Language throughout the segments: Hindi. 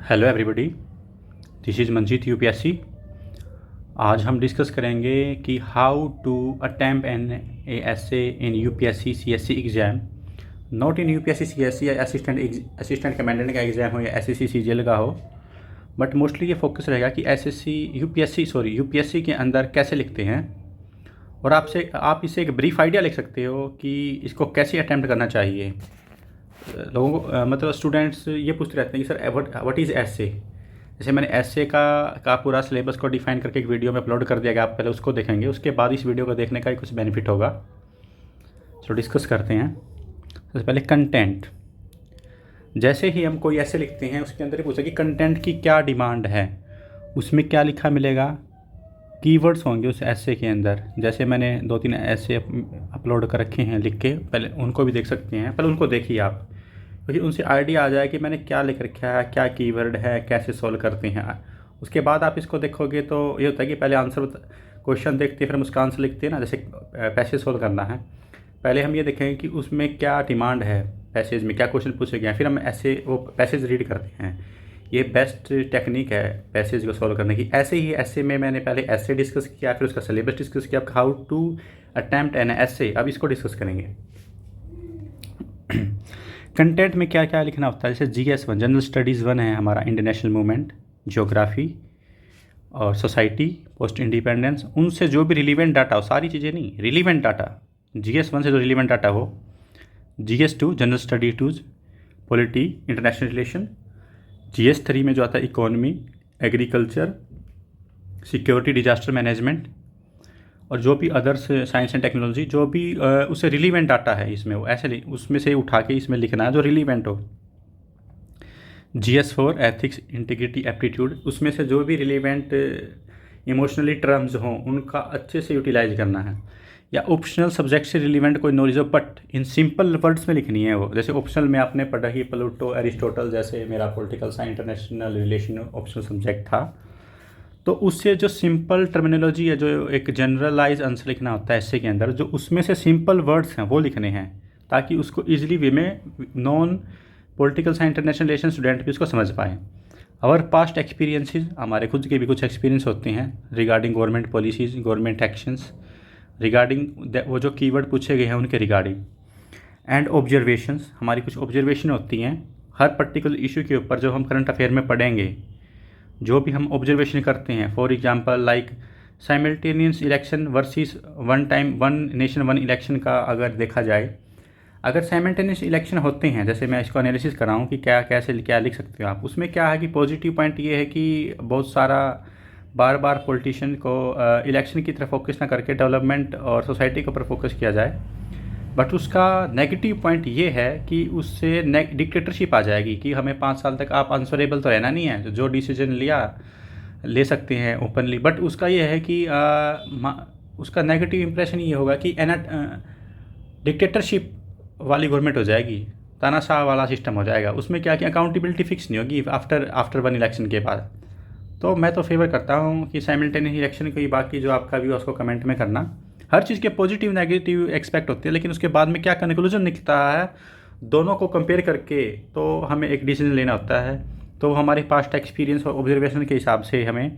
Hello everybody, this is Manjeet UPSC. आज हम डिस्कस करेंगे कि how to attempt an essay in UPSC CSC exam, not in UPSC CSC या असिस्टेंट कमांडेंट का एग्ज़ाम हो या एसएससी सीजीएल का हो, बट मोस्टली ये फोकस रहेगा कि एसएससी यूपीएससी के अंदर कैसे लिखते हैं। और आप इसे एक ब्रीफ आइडिया लिख सकते हो कि इसको कैसे अटैम्प्ट करना चाहिए। लोगों को मतलब स्टूडेंट्स ये पूछते रहते हैं कि सर व्हाट इज़ एसए। जैसे मैंने एसए का पूरा सिलेबस को डिफाइन करके एक वीडियो में अपलोड कर दिया गया, आप पहले उसको देखेंगे, उसके बाद इस वीडियो को देखने का ही कुछ बेनिफिट होगा। तो डिस्कस करते हैं। सबसे पहले कंटेंट। जैसे ही हम कोई ऐसे लिखते हैं उसके अंदर ही पूछा कि कंटेंट की क्या डिमांड है, उसमें क्या लिखा मिलेगा, कीवर्ड्स होंगे उस ऐसे के अंदर। जैसे मैंने 2-3 ऐसे अपलोड कर रखे हैं लिख के, पहले उनको भी देख सकते हैं, पहले उनको देखिए आप, क्योंकि उनसे आइडिया आ जाए कि मैंने क्या लिख रखा है, क्या कीवर्ड है, कैसे सॉल्व करते हैं। उसके बाद आप इसको देखोगे तो ये होता है कि पहले आंसर क्वेश्चन देखते हैं, फिर हम उसका आंसर लिखते हैं ना। जैसे पैसेज सॉल्व करना है, पहले हम ये देखेंगे कि उसमें क्या डिमांड है, पैसेज में क्या क्वेश्चन पूछे गए हैं, फिर हम ऐसे वो पैसेज रीड करते हैं। ये बेस्ट टेक्निक है पैसेज को सॉल्व करने की। ऐसे ही ऐसे में मैंने पहले ऐसे डिस्कस किया, फिर उसका सिलेबस डिस्कस किया, हाउ टू अटैम्प्ट एन ऐसे। अब इसको डिस्कस करेंगे। कंटेंट में क्या क्या लिखना होता है। जैसे GS1 जनरल स्टडीज़ 1 है हमारा, इंटरनेशनल मूवमेंट, ज्योग्राफी और सोसाइटी, पोस्ट इंडिपेंडेंस, उनसे जो भी रिलीवेंट डाटा हो, सारी चीज़ें नहीं, रिलीवेंट डाटा, GS1 से जो रिलीवेंट डाटा हो। GS2 general study 2, polity, international relation. GS3 में जो आता है economy, agriculture, security, disaster management, और जो भी अदर्स साइंस एंड टेक्नोलॉजी, जो भी उससे रिलीवेंट डाटा है इसमें, वो ऐसे उसमें से उठा के इसमें लिखना है जो रिलीवेंट हो। GS4 एथिक्स, इंटीग्रिटी, एप्टीट्यूड, उसमें से जो भी रिलीवेंट इमोशनली टर्म्स हों उनका अच्छे से यूटिलाइज करना है। या ऑप्शनल सब्जेक्ट से रिलीवेंट कोई नॉलेज हो, बट इन सिंपल वर्ड्स में लिखनी है वो। जैसे ऑप्शनल में आपने पढ़ा कि प्लूटो, एरिस्टोटल, जैसे मेरा political science international relation optional subject था, तो उससे जो सिंपल टर्मिनोलॉजी है, जो एक जनरलाइज आंसर लिखना होता है ऐसे के अंदर, जो उसमें से सिंपल वर्ड्स हैं वो लिखने हैं, ताकि उसको ईजिली वे में non political science international relation student भी उसको समझ पाएँ। और पास्ट एक्सपीरियंसेस, हमारे खुद के भी कुछ एक्सपीरियंस होते हैं regarding government policies, government actions, regarding वो जो कीवर्ड पूछे गए हैं उनके रिगार्डिंग। एंड ऑब्जर्वेशंस, हमारी कुछ ऑब्जर्वेशन होती हैं हर पर्टिकुलर इशू के ऊपर जो हम करंट अफेयर में पढ़ेंगे। जो भी हम ऑब्जर्वेशन करते हैं, for example like simultaneous election versus one nation one election का अगर देखा जाए, अगर साइमल्टेनियस इलेक्शन होते हैं, जैसे मैं इसको एनालिसिस कर रहा हूँ कि क्या लिख सकते हो आप। उसमें क्या है कि पॉजिटिव पॉइंट ये है कि बहुत सारा बार बार पॉलिटिशियन को इलेक्शन की तरफ फोकस ना करके डेवलपमेंट और सोसाइटी के ऊपर फोकस किया जाए। बट उसका नेगेटिव पॉइंट ये है कि उससे डिक्टेटरशिप आ जाएगी कि हमें 5 साल तक आप आंसरेबल तो रहना नहीं है, जो डिसीजन ले सकते हैं ओपनली। बट उसका ये है कि उसका नेगेटिव इंप्रेशन ये होगा कि डिक्टेटरशिप वाली गवर्नमेंट हो जाएगी, तानाशाह वाला सिस्टम हो जाएगा। उसमें क्या कि अकाउंटेबिलिटी फिक्स नहीं होगी आफ्टर वन इलेक्शन के बाद। तो मैं तो फेवर करता हूँ कि साइमल्टेनियस इलेक्शन को ही, बाकी जो आपका भी उसको कमेंट में करना। हर चीज़ के पॉजिटिव नेगेटिव एक्सपेक्ट होते हैं, लेकिन उसके बाद में क्या कंक्लूजन निकलता है, दोनों को कंपेयर करके तो हमें एक डिसीजन लेना होता है। तो हमारे पास्ट एक्सपीरियंस और ऑब्जर्वेशन के हिसाब से हमें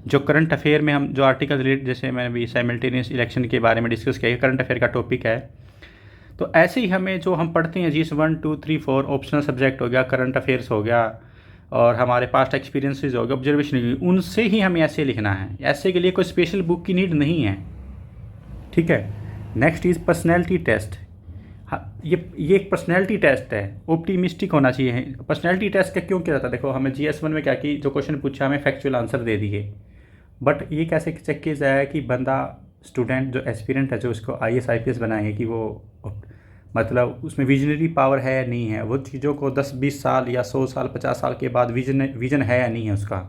जो करंट अफेयर में हम जो आर्टिकल रिलेटेड, जैसे मैंने भी साइमल्टेनियस इलेक्शन के बारे में डिस्कस किया, करंट अफेयर का टॉपिक है, तो ऐसे ही हमें जो हम पढ़ते हैं GS 1, 2, 3, 4 ऑप्शनल सब्जेक्ट हो गया, करंट अफेयर्स हो गया, और हमारे पास्ट एक्सपीरियंसेस हो गए, ऑब्जर्वेशन हो गई, उनसे ही हमें ऐसे लिखना है। ऐसे के लिए कोई स्पेशल बुक की नीड नहीं है, ठीक है। Next is personality test. हाँ, ये एक पर्सनैलिटी टेस्ट है, ऑप्टिमिस्टिक होना चाहिए। पर्सनैलिटी टेस्ट का क्यों किया जाता है, देखो हमें GS1 में क्या कि जो क्वेश्चन पूछा हमें फैक्चुअल आंसर दे दिए, बट ये कैसे चेक किया जाए कि बंदा स्टूडेंट जो एस्पिरेंट है, जो उसको IAS IPS बनाएंगे, कि वो मतलब उसमें विजनरी पावर है या नहीं है, वो चीज़ों को 10-20 साल या 100 साल 50 साल के बाद विजन है या नहीं है उसका,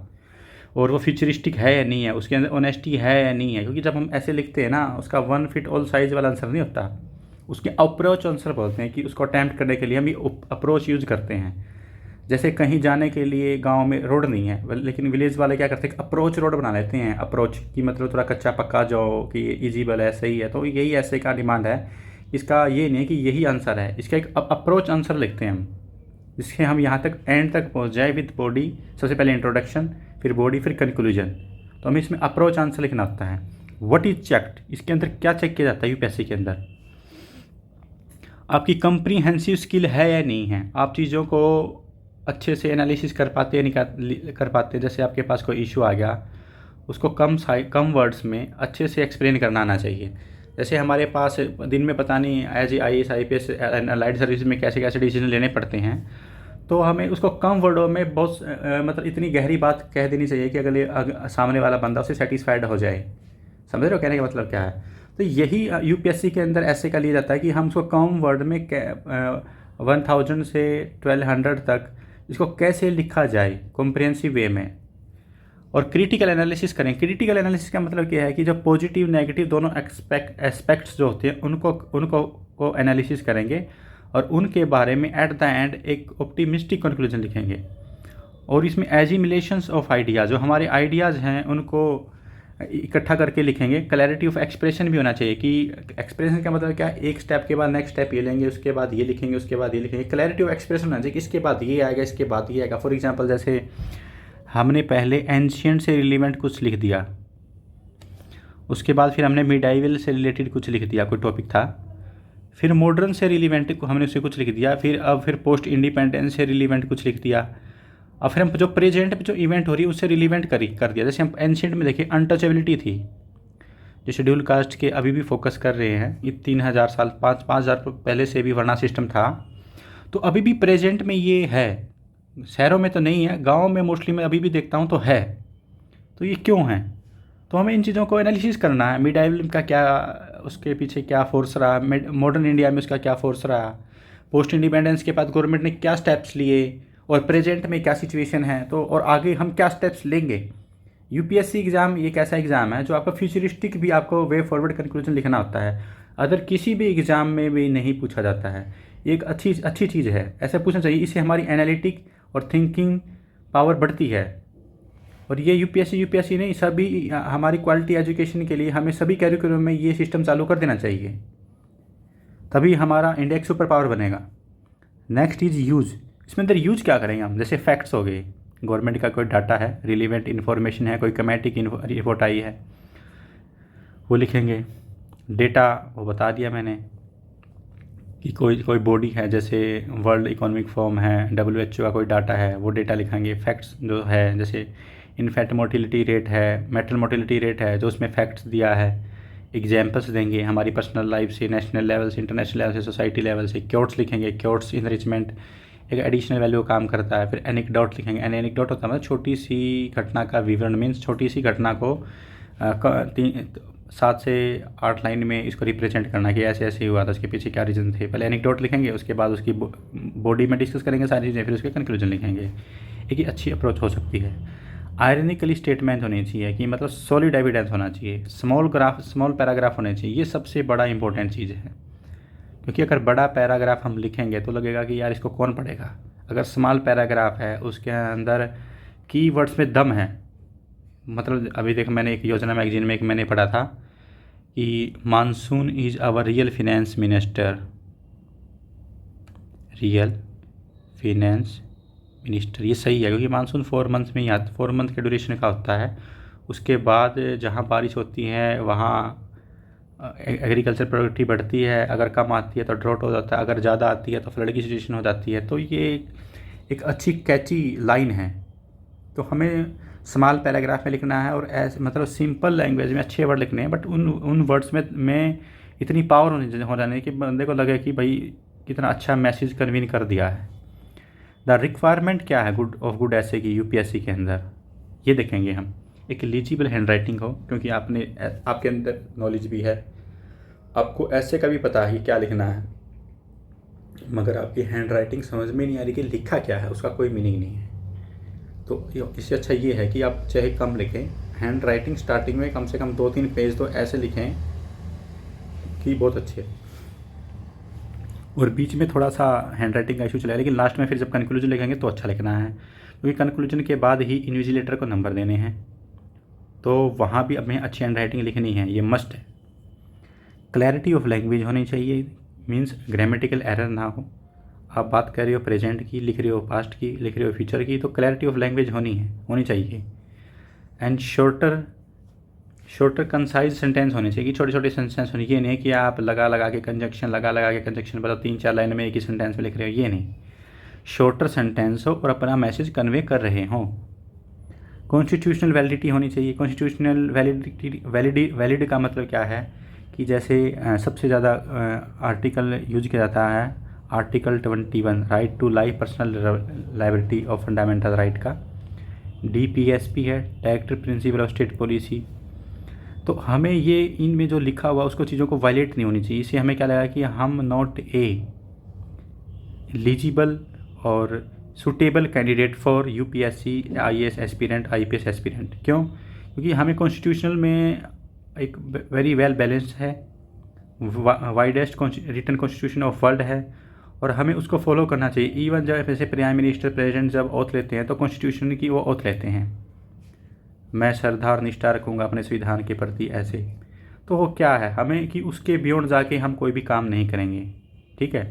और वो फ्यूचरिस्टिक है या नहीं है, उसके अंदर ऑनेस्टी है या नहीं है। क्योंकि जब हम ऐसे लिखते हैं ना, उसका वन फिट ऑल साइज़ वाला आंसर नहीं होता, उसके अप्रोच आंसर बोलते हैं कि उसको अटैम्प्ट करने के लिए हम ये अप्रोच यूज़ करते हैं। जैसे कहीं जाने के लिए गांव में रोड नहीं है, लेकिन विलेज वाले क्या करते हैं, अप्रोच रोड बना लेते हैं। अप्रोच की मतलब थोड़ा कच्चा पक्का जाओ कि ईजीबल है, सही है। तो यही ऐसे का डिमांड है, इसका ये नहीं है कि यही आंसर है, इसका एक अप्रोच आंसर लिखते हैं हम। जिससे हम यहाँ तक एंड तक पहुँच जाए विद बॉडी। सबसे पहले इंट्रोडक्शन, फिर बॉडी, फिर कंक्लूजन। तो हमें इसमें अप्रोच आंसर लिखना होता है। व्हाट इज चेक्ड, इसके अंदर क्या चेक किया जाता है यूपीएससी के अंदर? आपकी कम्प्रीहेंसिव स्किल है या नहीं है, आप चीज़ों को अच्छे से एनालिसिस कर पाते हैं नहीं कर पाते। जैसे आपके पास कोई इशू आ गया, उसको कम वर्ड्स में अच्छे से एक्सप्लेन करना आना चाहिए। जैसे हमारे पास दिन में पता नहीं as IAS IPS allied service में कैसे कैसे डिसीजन लेने पड़ते हैं, तो हमें उसको कम वर्डों में बहुत मतलब इतनी गहरी बात कह देनी चाहिए कि सामने वाला बंदा उससे सेटिस्फाइड हो जाए। समझ रहे हो कहने का मतलब क्या है? तो यही यूपीएससी के अंदर ऐसे का लिया जाता है कि हम उसको कम वर्ड में 1000 से 1200 तक इसको कैसे लिखा जाए कॉम्प्रिहेंसिव वे में, और क्रिटिकल एनालिसिस करें। क्रिटिकल एनालिसिस का मतलब क्या है कि जो पॉजिटिव नेगेटिव दोनों एस्पेक्ट्स जो होते हैं उनको एनालिसिस करेंगे और उनके बारे में एट द एंड एक ऑप्टिमिस्टिक कंक्लूजन लिखेंगे। और इसमें एजिमिलेशंस ऑफ आइडिया, जो हमारे आइडियाज़ हैं उनको इकट्ठा करके लिखेंगे। क्लैरिटी ऑफ एक्सप्रेशन भी होना चाहिए कि एक्सप्रेशन का मतलब क्या है, एक स्टेप के बाद नेक्स्ट स्टेप ये लेंगे, उसके बाद ये लिखेंगे, उसके बाद ये लिखेंगे। क्लैरिटी ऑफ एक्सप्रेशन होना चाहिए कि इसके बाद ये आएगा, इसके बाद ये आएगा। फॉर एग्जांपल जैसे हमने पहले एंशियंट से रिलेवेंट कुछ लिख दिया, उसके बाद फिर हमने मिडाइवल से रिलेटेड कुछ लिख दिया, कोई टॉपिक था, फिर मॉडर्न से रिलेवेंट हमने उससे कुछ लिख दिया, फिर पोस्ट इंडिपेंडेंस से रिलेवेंट कुछ लिख दिया, और फिर हम जो प्रेजेंट में जो इवेंट हो रही है उससे रिलेवेंट कर दिया। जैसे हम एंशियंट में देखिए अनटचेबिलिटी थी, जो शेड्यूल कास्ट के अभी भी फोकस कर रहे हैं, ये 3000 साल 5,000 पहले से भी वर्णा सिस्टम था, तो अभी भी प्रेजेंट में ये है। शहरों में तो नहीं है, गाँव में मोस्टली मैं अभी भी देखता हूँ तो है। तो ये क्यों है? तो हमें इन चीज़ों को एनालिसिस करना है। मिडाइवल का क्या, उसके पीछे क्या फोर्स रहा, मॉडर्न इंडिया में उसका क्या फोर्स रहा, पोस्ट इंडिपेंडेंस के बाद गवर्नमेंट ने क्या स्टेप्स लिए, और प्रेजेंट में क्या सिचुएशन है, तो और आगे हम क्या स्टेप्स लेंगे। यूपीएससी एग्ज़ाम एक ऐसा एग्ज़ाम है जो आपका फ्यूचरिस्टिक भी आपको वे फॉरवर्ड कंक्लूजन लिखना होता है। अदर किसी भी एग्ज़ाम में भी नहीं पूछा जाता है। ये एक अच्छी चीज़ है, ऐसे पूछना चाहिए। इससे हमारी एनालिटिक और थिंकिंग पावर बढ़ती है। और ये यूपीएससी नहीं, सभी हमारी क्वालिटी एजुकेशन के लिए हमें सभी कैरिकुलम में ये सिस्टम चालू कर देना चाहिए, तभी हमारा इंडिया एक सुपर पावर बनेगा। Next is use. इसमें अंदर यूज क्या करेंगे हम? जैसे फैक्ट्स हो गए, गवर्नमेंट का कोई डाटा है, रिलेवेंट इन्फॉर्मेशन है, कोई कमेटिक रिपोर्ट आई है, वो लिखेंगे। डेटा वो बता दिया मैंने कि कोई बॉडी है, जैसे वर्ल्ड इकोनॉमिक फोरम है, WHO का कोई डाटा है, वो डेटा लिखेंगे। फैक्ट्स जो है, जैसे इनफैक्ट मोटिलिटी रेट है, मेटल मोटिलिटी रेट है, जो उसमें फैक्ट्स दिया है। एग्जाम्पल्स देंगे हमारी पर्सनल लाइफ से, नेशनल लेवल से, इंटरनेशनल लेवल से, सोसाइटी लेवल से। क्योट्स लिखेंगे, क्योट्स इनरिचमेंट एक एडिशनल वैल्यू काम करता है। फिर एनेक्डोट लिखेंगे। एनेक्डोट होता है मतलब छोटी सी घटना का विवरण, मीन्स छोटी सी घटना को 7 से 8 लाइन में इसको रिप्रेजेंट करना कि ऐसे ऐसे हुआ था, उसके पीछे क्या रीज़न थे। पहले एनेक्डोट लिखेंगे, उसके बाद उसकी बॉडी में डिस्कस करेंगे सारी चीज़ें, फिर उसके कंक्लूजन लिखेंगे। एक ही अच्छी अप्रोच हो सकती है। आयरनिकली स्टेटमेंट होनी चाहिए कि मतलब सॉलिड एविडेंस होना चाहिए। स्मॉल पैराग्राफ होने चाहिए। ये सबसे बड़ा इंपॉर्टेंट चीज़ है, क्योंकि अगर बड़ा पैराग्राफ हम लिखेंगे तो लगेगा कि यार इसको कौन पढ़ेगा। अगर स्मॉल पैराग्राफ है, उसके अंदर कीवर्ड्स में दम है, मतलब अभी देख मैंने एक योजना मैगजीन में एक मैंने पढ़ा था कि monsoon is our real finance minister. Real finance minister, ये सही है, क्योंकि मानसून 4 मंथ में ही आता, 4 मंथ के ड्यूरेशन का होता है। उसके बाद जहाँ बारिश होती है वहाँ एग्रीकल्चर प्रोडक्टिविटी बढ़ती है, अगर कम आती है तो ड्रॉट हो जाता है, अगर ज़्यादा आती है तो फ्लड की सिचुएशन हो जाती है। तो ये एक अच्छी कैची लाइन है। तो हमें स्मॉल पैराग्राफ में लिखना है और ऐसे मतलब सिंपल लैंग्वेज में अच्छे वर्ड लिखने हैं, बट उन वर्ड्स में इतनी पावर हो जाने कि बंदे को लगे कि भाई कितना अच्छा मैसेज कन्वीन कर दिया है। द रिक्वायरमेंट क्या है गुड ऐसे की यूपीएससी के अंदर, ये देखेंगे हम। एक लीजिबल हैंड राइटिंग हो, क्योंकि आपके अंदर नॉलेज भी है, आपको ऐसे का भी पता है क्या लिखना है, मगर आपकी हैंड राइटिंग समझ में नहीं आ रही कि लिखा क्या है, उसका कोई मीनिंग नहीं है। तो इससे अच्छा ये है कि आप चाहे कम लिखें, हैंड राइटिंग स्टार्टिंग में कम से कम 2-3 पेज तो ऐसे लिखें कि बहुत अच्छे, और बीच में थोड़ा सा हैंड राइटिंग का इशू चला, लेकिन लास्ट में फिर जब कंक्लूजन लिखेंगे तो अच्छा लिखना है, क्योंकि कंक्लूजन के बाद ही इन्विजिलेटर को नंबर देने हैं, तो वहाँ भी हमें अच्छी हैंड राइटिंग लिखनी है, ये मस्ट है। क्लैरिटी ऑफ लैंग्वेज होनी चाहिए, मीन्स ग्रामेटिकल एरर ना हो। आप बात कर रहे हो प्रेजेंट की, लिख रहे हो पास्ट की, लिख रहे हो फ्यूचर की, तो क्लैरिटी ऑफ लैंग्वेज होनी चाहिए। एंड शॉर्टर कंसाइज सेंटेंस होने चाहिए, छोटे छोटे सेंटेंस होने, ये नहीं कि आप लगा के कंजक्शन मतलब 3-4 लाइन में एक ही सेंटेंस में लिख रहे हो, ये नहीं। शॉर्टर सेंटेंस हो और अपना मैसेज कन्वे कर रहे हों। कॉन्स्टिट्यूशनल वैलिडिटी होनी चाहिए। कॉन्स्टिट्यूशनल वैलिड का मतलब क्या है कि जैसे सबसे ज़्यादा आर्टिकल यूज किया जाता है article 21 right to life, personal liability और फंडामेंटल राइट का। DPSP है, direct principle of state policy. तो हमें ये इनमें जो लिखा हुआ उसको चीज़ों को वायलेट नहीं होनी चाहिए। इससे हमें क्या लगा कि हम नॉट एलिजिबल और suitable candidate for UPSC IAS aspirant, IPS aspirant. क्यों? क्योंकि हमें कॉन्स्टिट्यूशनल में एक वेरी वेल बैलेंस्ड है, widest written constitution of world है और हमें उसको फॉलो करना चाहिए। इवन जब ऐसे प्राइम मिनिस्टर प्रेसिडेंट जब ओथ लेते हैं तो कॉन्स्टिट्यूशन की वो ओथ लेते हैं, मैं श्रद्धा और निष्ठा रखूँगा अपने संविधान के प्रति, ऐसे। तो वो क्या है हमें कि उसके बियॉन्ड जाके हम कोई भी काम नहीं करेंगे, ठीक है।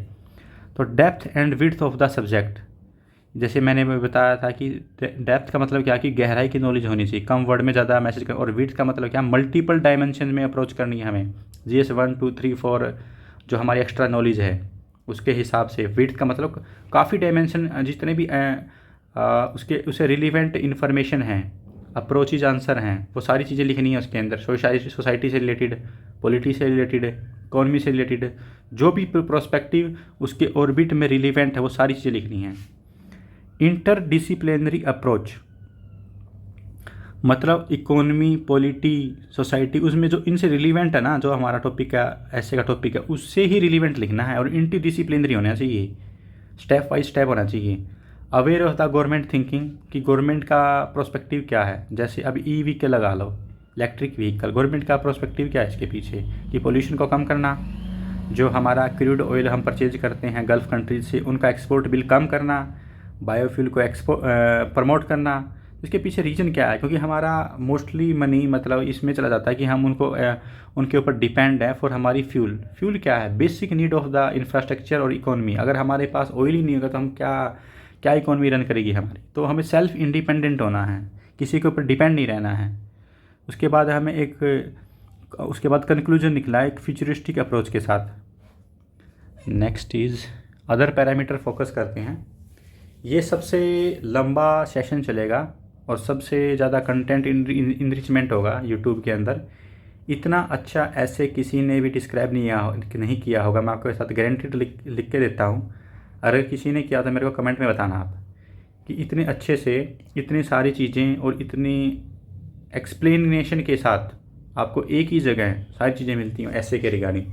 तो depth and width of the subject, जैसे मैंने बताया था कि डेप्थ का मतलब क्या कि गहराई की नॉलेज होनी चाहिए, कम वर्ड में ज़्यादा मैसेज कर। और विड्थ का मतलब क्या, मल्टीपल डायमेंशन में अप्रोच करनी है हमें। GS 1 2 3 4 जो हमारी एक्स्ट्रा नॉलेज है उसके हिसाब से। विड्थ का मतलब काफ़ी डायमेंशन, जितने भी उसे रिलीवेंट इन्फॉर्मेशन है, अप्रोचेज आंसर हैं, वो सारी चीज़ें लिखनी है उसके अंदर। सोसाइटी से रिलेटेड, पॉलिटी से रिलेटेड, इकोनॉमी से रिलेटेड, जो भी प्रोस्पेक्टिव उसके ऑर्बिट में रिलीवेंट है वो सारी चीज़ें लिखनी हैं। इंटरडिसिप्लिनरी अप्रोच मतलब इकोनॉमी, पॉलिटी, सोसाइटी, उसमें जो इनसे रिलीवेंट है ना, जो हमारा टॉपिक है, ऐसे का टॉपिक है, उससे ही रिलीवेंट लिखना है। और इंटरडिसिप्लिनरी होना चाहिए, स्टेप बाई स्टेप होना चाहिए। Aware of the government thinking कि गवर्नमेंट का प्रोस्पेक्टिव क्या है। जैसे अब EV लगा लो, इलेक्ट्रिक व्हीकल, गवर्नमेंट का प्रोस्पेक्टिव क्या है इसके पीछे कि पोल्यूशन को कम करना, जो हमारा क्रूड ऑयल हम परचेज करते हैं गल्फ़ कंट्रीज से उनका एक्सपोर्ट बिल कम करना, बायोफ्यूल को प्रमोट करना। इसके पीछे रीज़न क्या है? क्योंकि हमारा मोस्टली मनी मतलब इसमें चला जाता है कि हम उनके ऊपर डिपेंड है फॉर हमारी फ्यूल क्या है, basic need of the infrastructure और इकोनॉमी। अगर हमारे पास ऑयल ही नहीं होगा तो हम क्या इकोनॉमी रन करेगी हमारी। तो हमें सेल्फ इंडिपेंडेंट होना है, किसी के ऊपर डिपेंड नहीं रहना है। उसके बाद हमें उसके बाद कंक्लूजन निकला एक फ्यूचरिस्टिक अप्रोच के साथ। Next is other parameter focus करते हैं। ये सबसे लंबा सेशन चलेगा और सबसे ज़्यादा कंटेंट इनरिचमेंट होगा यूट्यूब के अंदर। इतना अच्छा ऐसे किसी ने भी डिस्क्राइब नहीं किया होगा, मैं आपके साथ गारंटीड लिख के देता हूँ। अगर किसी ने किया तो मेरे को कमेंट में बताना आप कि इतने अच्छे से इतनी सारी चीज़ें और इतनी एक्सप्लेनेशन के साथ आपको एक ही जगह सारी चीज़ें मिलती हैं ऐसे के रिगार्डिंग।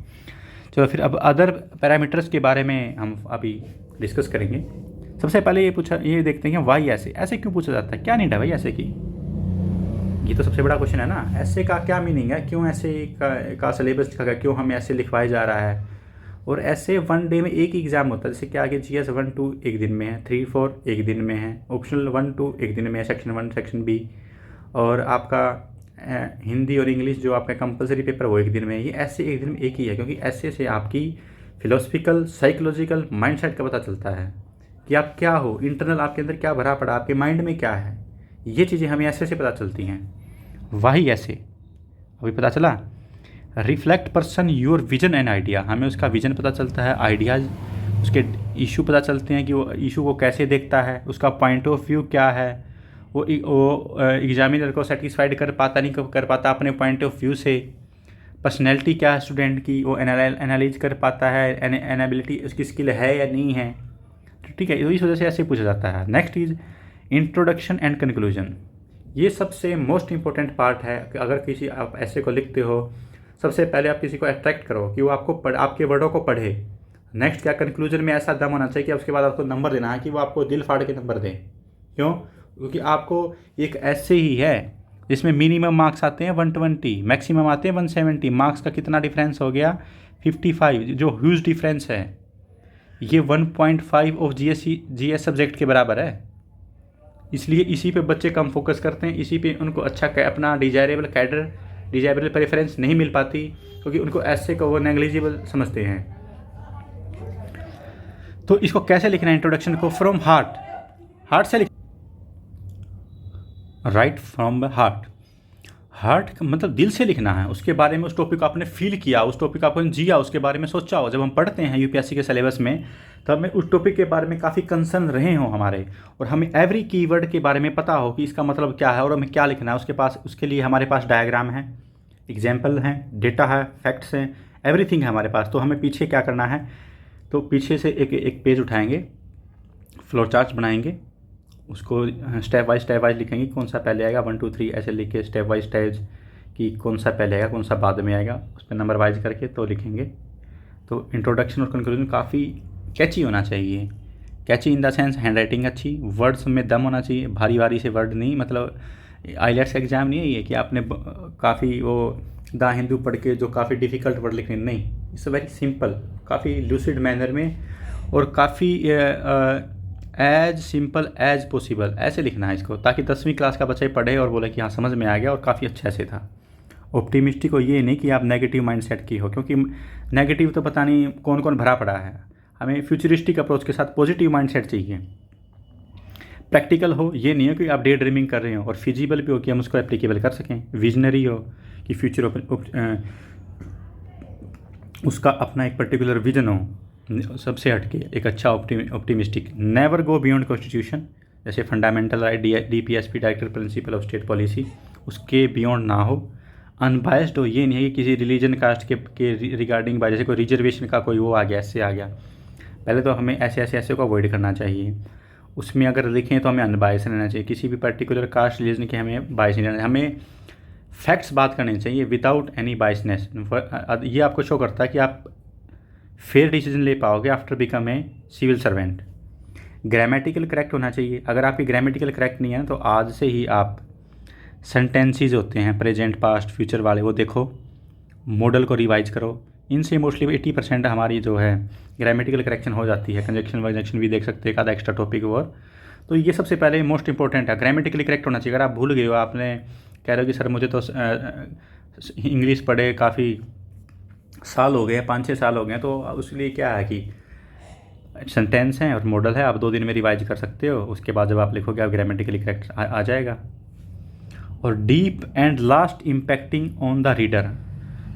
चलो फिर अब अदर पैरामीटर्स के बारे में हम अभी डिस्कस करेंगे। सबसे पहले ये देखते हैं कि वाई ऐसे क्यों पूछा जाता है, क्या नीड है भाई ऐसे की। ये तो सबसे बड़ा क्वेश्चन है ना, ऐसे का क्या मीनिंग है, क्यों ऐसे का सिलेबस का क्यों हमें ऐसे लिखवाया जा रहा है। और ऐसे 1 डे में एक ही एग्ज़ाम होता है, जैसे कि आगे GS 1 2 एक दिन में है, 3 4 एक दिन में है, ऑप्शनल 1 2 एक दिन में है, सेक्शन 1 सेक्शन B, और आपका हिंदी और इंग्लिश जो आपका कंपलसरी पेपर वो एक दिन में है। ये ऐसे एक दिन में एक ही है, क्योंकि ऐसे से आपकी फिलोसफिकल साइकोलॉजिकल माइंडसेट का पता चलता है कि आप क्या हो, इंटरनल आपके अंदर क्या भरा पड़ा, आपके माइंड में क्या है। ये चीज़ें हमें ऐसे से पता चलती हैं। वही ऐसे अभी पता चला। Reflect person your vision and idea, हमें उसका विजन पता चलता है, आइडियाज़, उसके इशू पता चलते हैं कि वो इशू को कैसे देखता है, उसका पॉइंट ऑफ व्यू क्या है, वो एग्जामिनर को सेटिस्फाइड कर पाता नहीं कर पाता अपने पॉइंट ऑफ व्यू से। पर्सनैलिटी क्या है स्टूडेंट की, वो एनालाइज कर पाता है, एनाबिलिटी उसकी स्किल है या नहीं है, ठीक है। तो इस वजह से ऐसे पूछा जाता है। Next is introduction and conclusion. ये सबसे मोस्ट इंपॉर्टेंट पार्ट है। अगर किसी आप ऐसे को लिखते हो, सबसे पहले आप किसी को अट्रैक्ट करो कि वो आपके वर्डों को पढ़े। नेक्स्ट क्या, कंक्लूजन में ऐसा दम होना चाहिए कि उसके बाद आपको नंबर देना है कि वो आपको दिल फाड़ के नंबर दें। क्यों? क्योंकि आपको एक ऐसे ही है जिसमें मिनिमम मार्क्स आते हैं 120, मैक्सिमम आते हैं 170। मार्क्स का कितना डिफरेंस हो गया 55, जो ह्यूज डिफरेंस है। ये 1.5 ऑफ GS सब्जेक्ट के बराबर है। इसलिए इसी पे बच्चे कम फोकस करते हैं, इसी पे उनको अच्छा अपना डिजायरेबल प्रेफरेंस नहीं मिल पाती, क्योंकि उनको ऐसे को वो नेग्लिजिबल समझते हैं। तो इसको कैसे लिखना है इंट्रोडक्शन को? फ्रॉम हार्ट, हार्ट से लिख, right from the heart, heart का मतलब दिल से लिखना है। उसके बारे में, उस टॉपिक को आपने फील किया, उस टॉपिक को आपने जिया, उसके बारे में सोचा हो। जब हम पढ़ते हैं यूपीएससी के सिलेबस में, तो हमें उस टॉपिक के बारे में काफ़ी कंसर्न रहे हों हमारे, और हमें एवरी कीवर्ड के बारे में पता हो कि इसका मतलब क्या है और हमें क्या लिखना है। उसके पास, उसके लिए हमारे पास डायग्राम है, एग्जाम्पल हैं, डेटा है, फैक्ट्स हैं, एवरीथिंग है हमारे पास। तो हमें पीछे क्या करना है, तो पीछे से एक पेज उठाएंगे, फ्लो चार्ट बनाएंगे, उसको स्टेप वाइज लिखेंगे, कौन सा पहले आएगा, 1 2 3 ऐसे लिख के स्टेप बाय स्टेज कि कौन सा पहले आएगा कौन सा बाद में आएगा, उस पर नंबर वाइज करके तो लिखेंगे। तो इंट्रोडक्शन और कंक्लूजन काफ़ी कैची होना चाहिए। Catchy in the sense hand writing अच्छी, वर्ड्स में दम होना चाहिए, भारी भारी से वर्ड नहीं, मतलब आईलेट्स का एग्ज़ाम नहीं है ये कि आपने काफ़ी वो द हिंदू पढ़ के जो काफ़ी डिफ़िकल्ट वर्ड लिखने, नहीं, इट्स वेरी सिंपल, काफ़ी लूसिड मैनर में और काफ़ी एज सिंपल एज पॉसिबल ऐसे लिखना है इसको, ताकि 10वीं क्लास का बच्चा पढ़े और बोले कि हाँ समझ में आ गया और काफ़ी अच्छा से था। ऑप्टिमिस्टिक हो ये नहीं कि आप नेगेटिव माइंडसेट की हो, क्योंकि नेगेटिव तो पता नहीं कौन कौन भरा पड़ा है। हमें फ्यूचरिस्टिक अप्रोच के साथ पॉजिटिव माइंडसेट चाहिए। प्रैक्टिकल हो ये नहीं हो कि आप डे ड्रीमिंग कर रहे हो, और फिजिबल भी हो कि हम उसको एप्लीकेबल कर सकें। विजनरी हो कि फ्यूचर उसका अपना एक पर्टिकुलर विजन हो, सबसे हटके एक अच्छा optimistic. Never go beyond constitution, जैसे fundamental right, DPSP director principle of state policy, उसके बियॉन्ड ना हो। अनबायस्ड हो ये नहीं है कि किसी रिलीजन कास्ट के रिगार्डिंग बाय, जैसे कोई रिजर्वेशन का कोई वो आ गया, ऐसे आ गया, पहले तो हमें ऐसे को अवॉइड करना चाहिए। उसमें अगर लिखें तो हमें अनबायस रहना चाहिए, किसी भी पर्टिकुलर कास्ट रिलीजन के हमें बायस नहीं रहना चाहिए। हमें फैक्ट्स बात करनी चाहिए विदाउट एनी बायसनेस। ये आपको शो करता है कि आप फेयर डिसीजन ले पाओगे after become a civil servant. Grammatical correct होना चाहिए, अगर आपकी ग्रामेटिकल करेक्ट नहीं है तो आज से ही आप सेंटेंसेस होते हैं प्रेजेंट पास्ट फ्यूचर वाले, वो देखो, मॉडल को रिवाइज करो। इनसे मोस्टली 80% हमारी जो है ग्रामेटिकल करेक्शन हो जाती है। कंजक्शन वजक्शन भी देख सकते हैं, आधा एक्स्ट्रा टॉपिक और, तो ये सबसे पहले मोस्ट इंपॉर्टेंट है, ग्रामेटिकली करेक्ट होना चाहिए। अगर आप भूल गए हो, आपने कह रहे हो कि सर मुझे तो इंग्लिश पढ़े काफ़ी साल हो गए, 5-6 साल हो गए, तो उसके लिए क्या है कि सेंटेंस है और मॉडल है, आप 2 दिन में रिवाइज कर सकते हो। उसके बाद जब आप लिखोगे आप ग्रामेटिकली करेक्ट आ जाएगा। और deep and last impacting on the reader,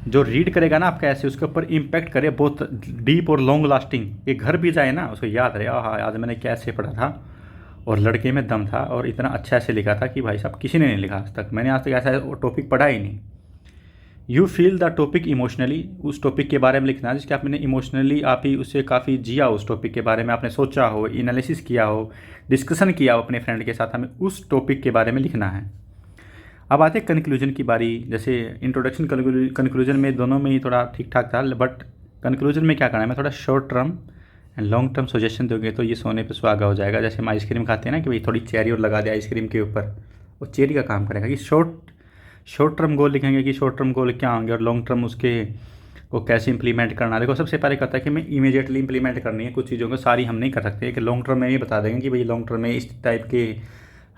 जो रीड करेगा ना आपका ऐसे, उसके ऊपर इम्पैक्ट करे बहुत डीप और लॉन्ग लास्टिंग, ये घर भी जाए ना उसको याद रहे, हाँ आज मैंने कैसे पढ़ा था और लड़के में दम था और इतना अच्छा ऐसे लिखा था कि भाई साहब किसी ने नहीं लिखा आज तक, मैंने आज तक ऐसा टॉपिक पढ़ा ही नहीं। You feel the topic emotionally, उस टॉपिक के बारे में लिखना है जिसके आपने इमोशनली आप ही उससे काफ़ी जिया, उस टॉपिक के बारे में आपने सोचा हो, एनालिसिस किया हो, डिस्कशन किया हो अपने फ्रेंड के साथ, हमें उस टॉपिक के बारे में लिखना है। अब आते हैं कंक्लूजन की बारी। जैसे इंट्रोडक्शन कंक्लूजन में दोनों में ही थोड़ा ठीक ठाक था, बट कंक्लूजन में क्या करना है, मैं थोड़ा short term and long term suggestion दोगे तो ये सोने पे सुहागा हो जाएगा। जैसे हम आइसक्रीम खाते हैं ना कि भाई थोड़ी चेरी और लगा दे आइसक्रीम के ऊपर, वो चेरी का काम करेगा। कि शॉर्ट टर्म गोल लिखेंगे कि शॉर्ट टर्म गोल क्या होंगे और लॉन्ग टर्म उसके को कैसे इंप्लीमेंट करना। देखो सबसे पहले कहता है कि हमें इमीडिएटली इंप्लीमेंट करनी है कुछ चीज़ों को, सारी हम नहीं कर सकते, कि लॉन्ग टर्म में ही बता देंगे कि भाई लॉन्ग टर्म में इस टाइप के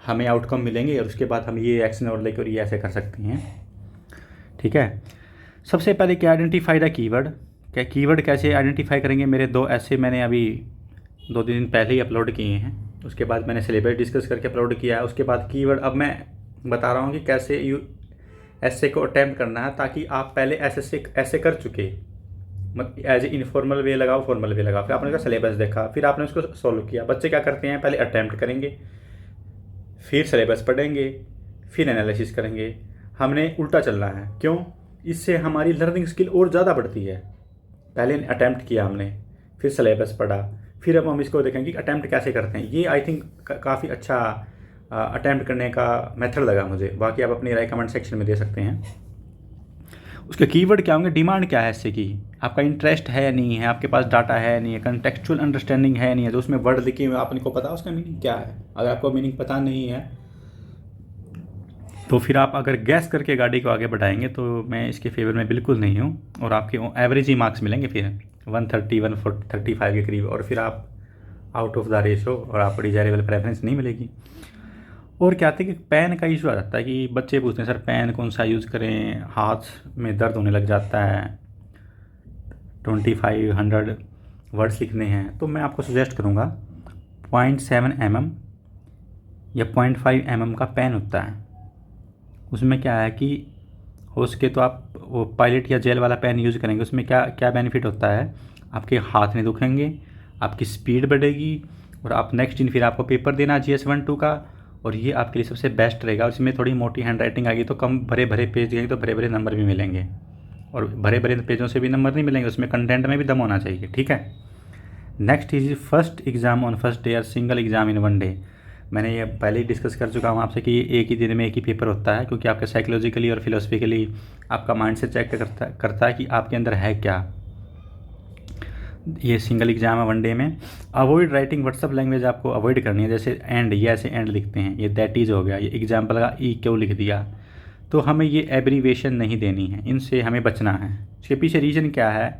हमें आउटकम मिलेंगे और उसके बाद हम ये एक्शन और लेकर ये ऐसे कर सकते हैं। ठीक है, सबसे पहले क्या आइडेंटिफाई द कीवर्ड, क्या कीवर्ड कैसे आइडेंटिफाई करेंगे। मेरे 2 ऐसे मैंने अभी 2 दिन पहले ही अपलोड किए हैं, उसके बाद मैंने सिलेबस डिस्कस करके अपलोड किया है। उसके बाद कीवर्ड अब मैं बता रहा हूँ कि कैसे ऐसे को अटैम्प्ट करना है, ताकि आप पहले ऐसे कर चुके, मतलब एज ए इनफॉर्मल वे लगाओ, फॉर्मल वे लगाओ, फिर आपने उसका सिलेबस देखा, फिर आपने उसको सॉल्व किया। बच्चे क्या करते हैं, पहले अटैम्प्ट करेंगे, फिर सिलेबस पढ़ेंगे, फिर एनालिसिस करेंगे। हमने उल्टा चलना है, क्यों, इससे हमारी लर्निंग स्किल और ज़्यादा बढ़ती है। पहले अटैम्प्ट किया हमने, फिर सिलेबस पढ़ा, फिर अब हम इसको देखेंगे कि अटैम्प्ट कैसे करते हैं। ये आई थिंक काफ़ी अच्छा अटैम्प्ट करने का मेथड लगा मुझे। बाकी आप अपनी राय कमेंट सेक्शन में दे सकते हैं। उसके कीवर्ड क्या होंगे, डिमांड क्या है इससे की, आपका इंटरेस्ट है नहीं है, आपके पास डाटा है नहीं है, कंटेक्चुअल अंडरस्टैंडिंग है नहीं है, जो उसमें वर्ड लिखे हुए आपको पता उसका मीनिंग क्या है। अगर आपको मीनिंग पता नहीं है तो फिर आप अगर गैस करके गाड़ी को आगे बढ़ाएंगे तो मैं इसके फेवर में बिल्कुल नहीं हूँ, और आपके एवरेज ही मार्क्स मिलेंगे फिर 130 135 के करीब, और फिर आप आउट ऑफ द रेस हो और आप डिजायरेबल प्रेफरेंस नहीं मिलेगी। और क्या आते हैं कि पेन का इशू आ जाता है कि बच्चे पूछते हैं सर पेन कौन सा यूज़ करें, हाथ में दर्द होने लग जाता है, 2500 वर्ड्स लिखने हैं तो मैं आपको सजेस्ट करूँगा 0.7 mm या 0.5 mm का पेन होता है। उसमें क्या है कि हो सके तो आप वो पायलट या जेल वाला पेन यूज़ करेंगे। उसमें क्या क्या बेनिफिट होता है, आपके हाथ नहीं दुखेंगे, आपकी स्पीड बढ़ेगी और आप नेक्स्ट दिन फिर आपको पेपर देना GS1-2 का, और ये आपके लिए सबसे बेस्ट रहेगा। और इसमें थोड़ी मोटी हैंड राइटिंग आएगी तो कम भरे भरे पेज दिएंगे तो भरे भरे नंबर भी मिलेंगे, और भरे भरे पेजों से भी नंबर नहीं मिलेंगे, उसमें कंटेंट में भी दम होना चाहिए, ठीक है। Next is first exam on first day और single exam in one day. मैंने ये पहले ही डिस्कस कर चुका हूँ आपसे कि एक ही दिन में एक ही पेपर होता है, क्योंकि आपके साइकोलॉजिकली और फिलोसफिकली आपका माइंड से चेक करता है कि आपके अंदर है क्या। ये सिंगल एग्ज़ाम है वन डे में। अवॉइड राइटिंग व्हाट्सअप लैंग्वेज आपको अवॉइड करनी है, जैसे एंड, ये ऐसे एंड लिखते हैं, ये दैट इज़ हो गया, ये एग्जाम्पल का ई क्यों लिख दिया, तो हमें ये एब्रीवेशन नहीं देनी है, इनसे हमें बचना है। इसके पीछे रीज़न क्या है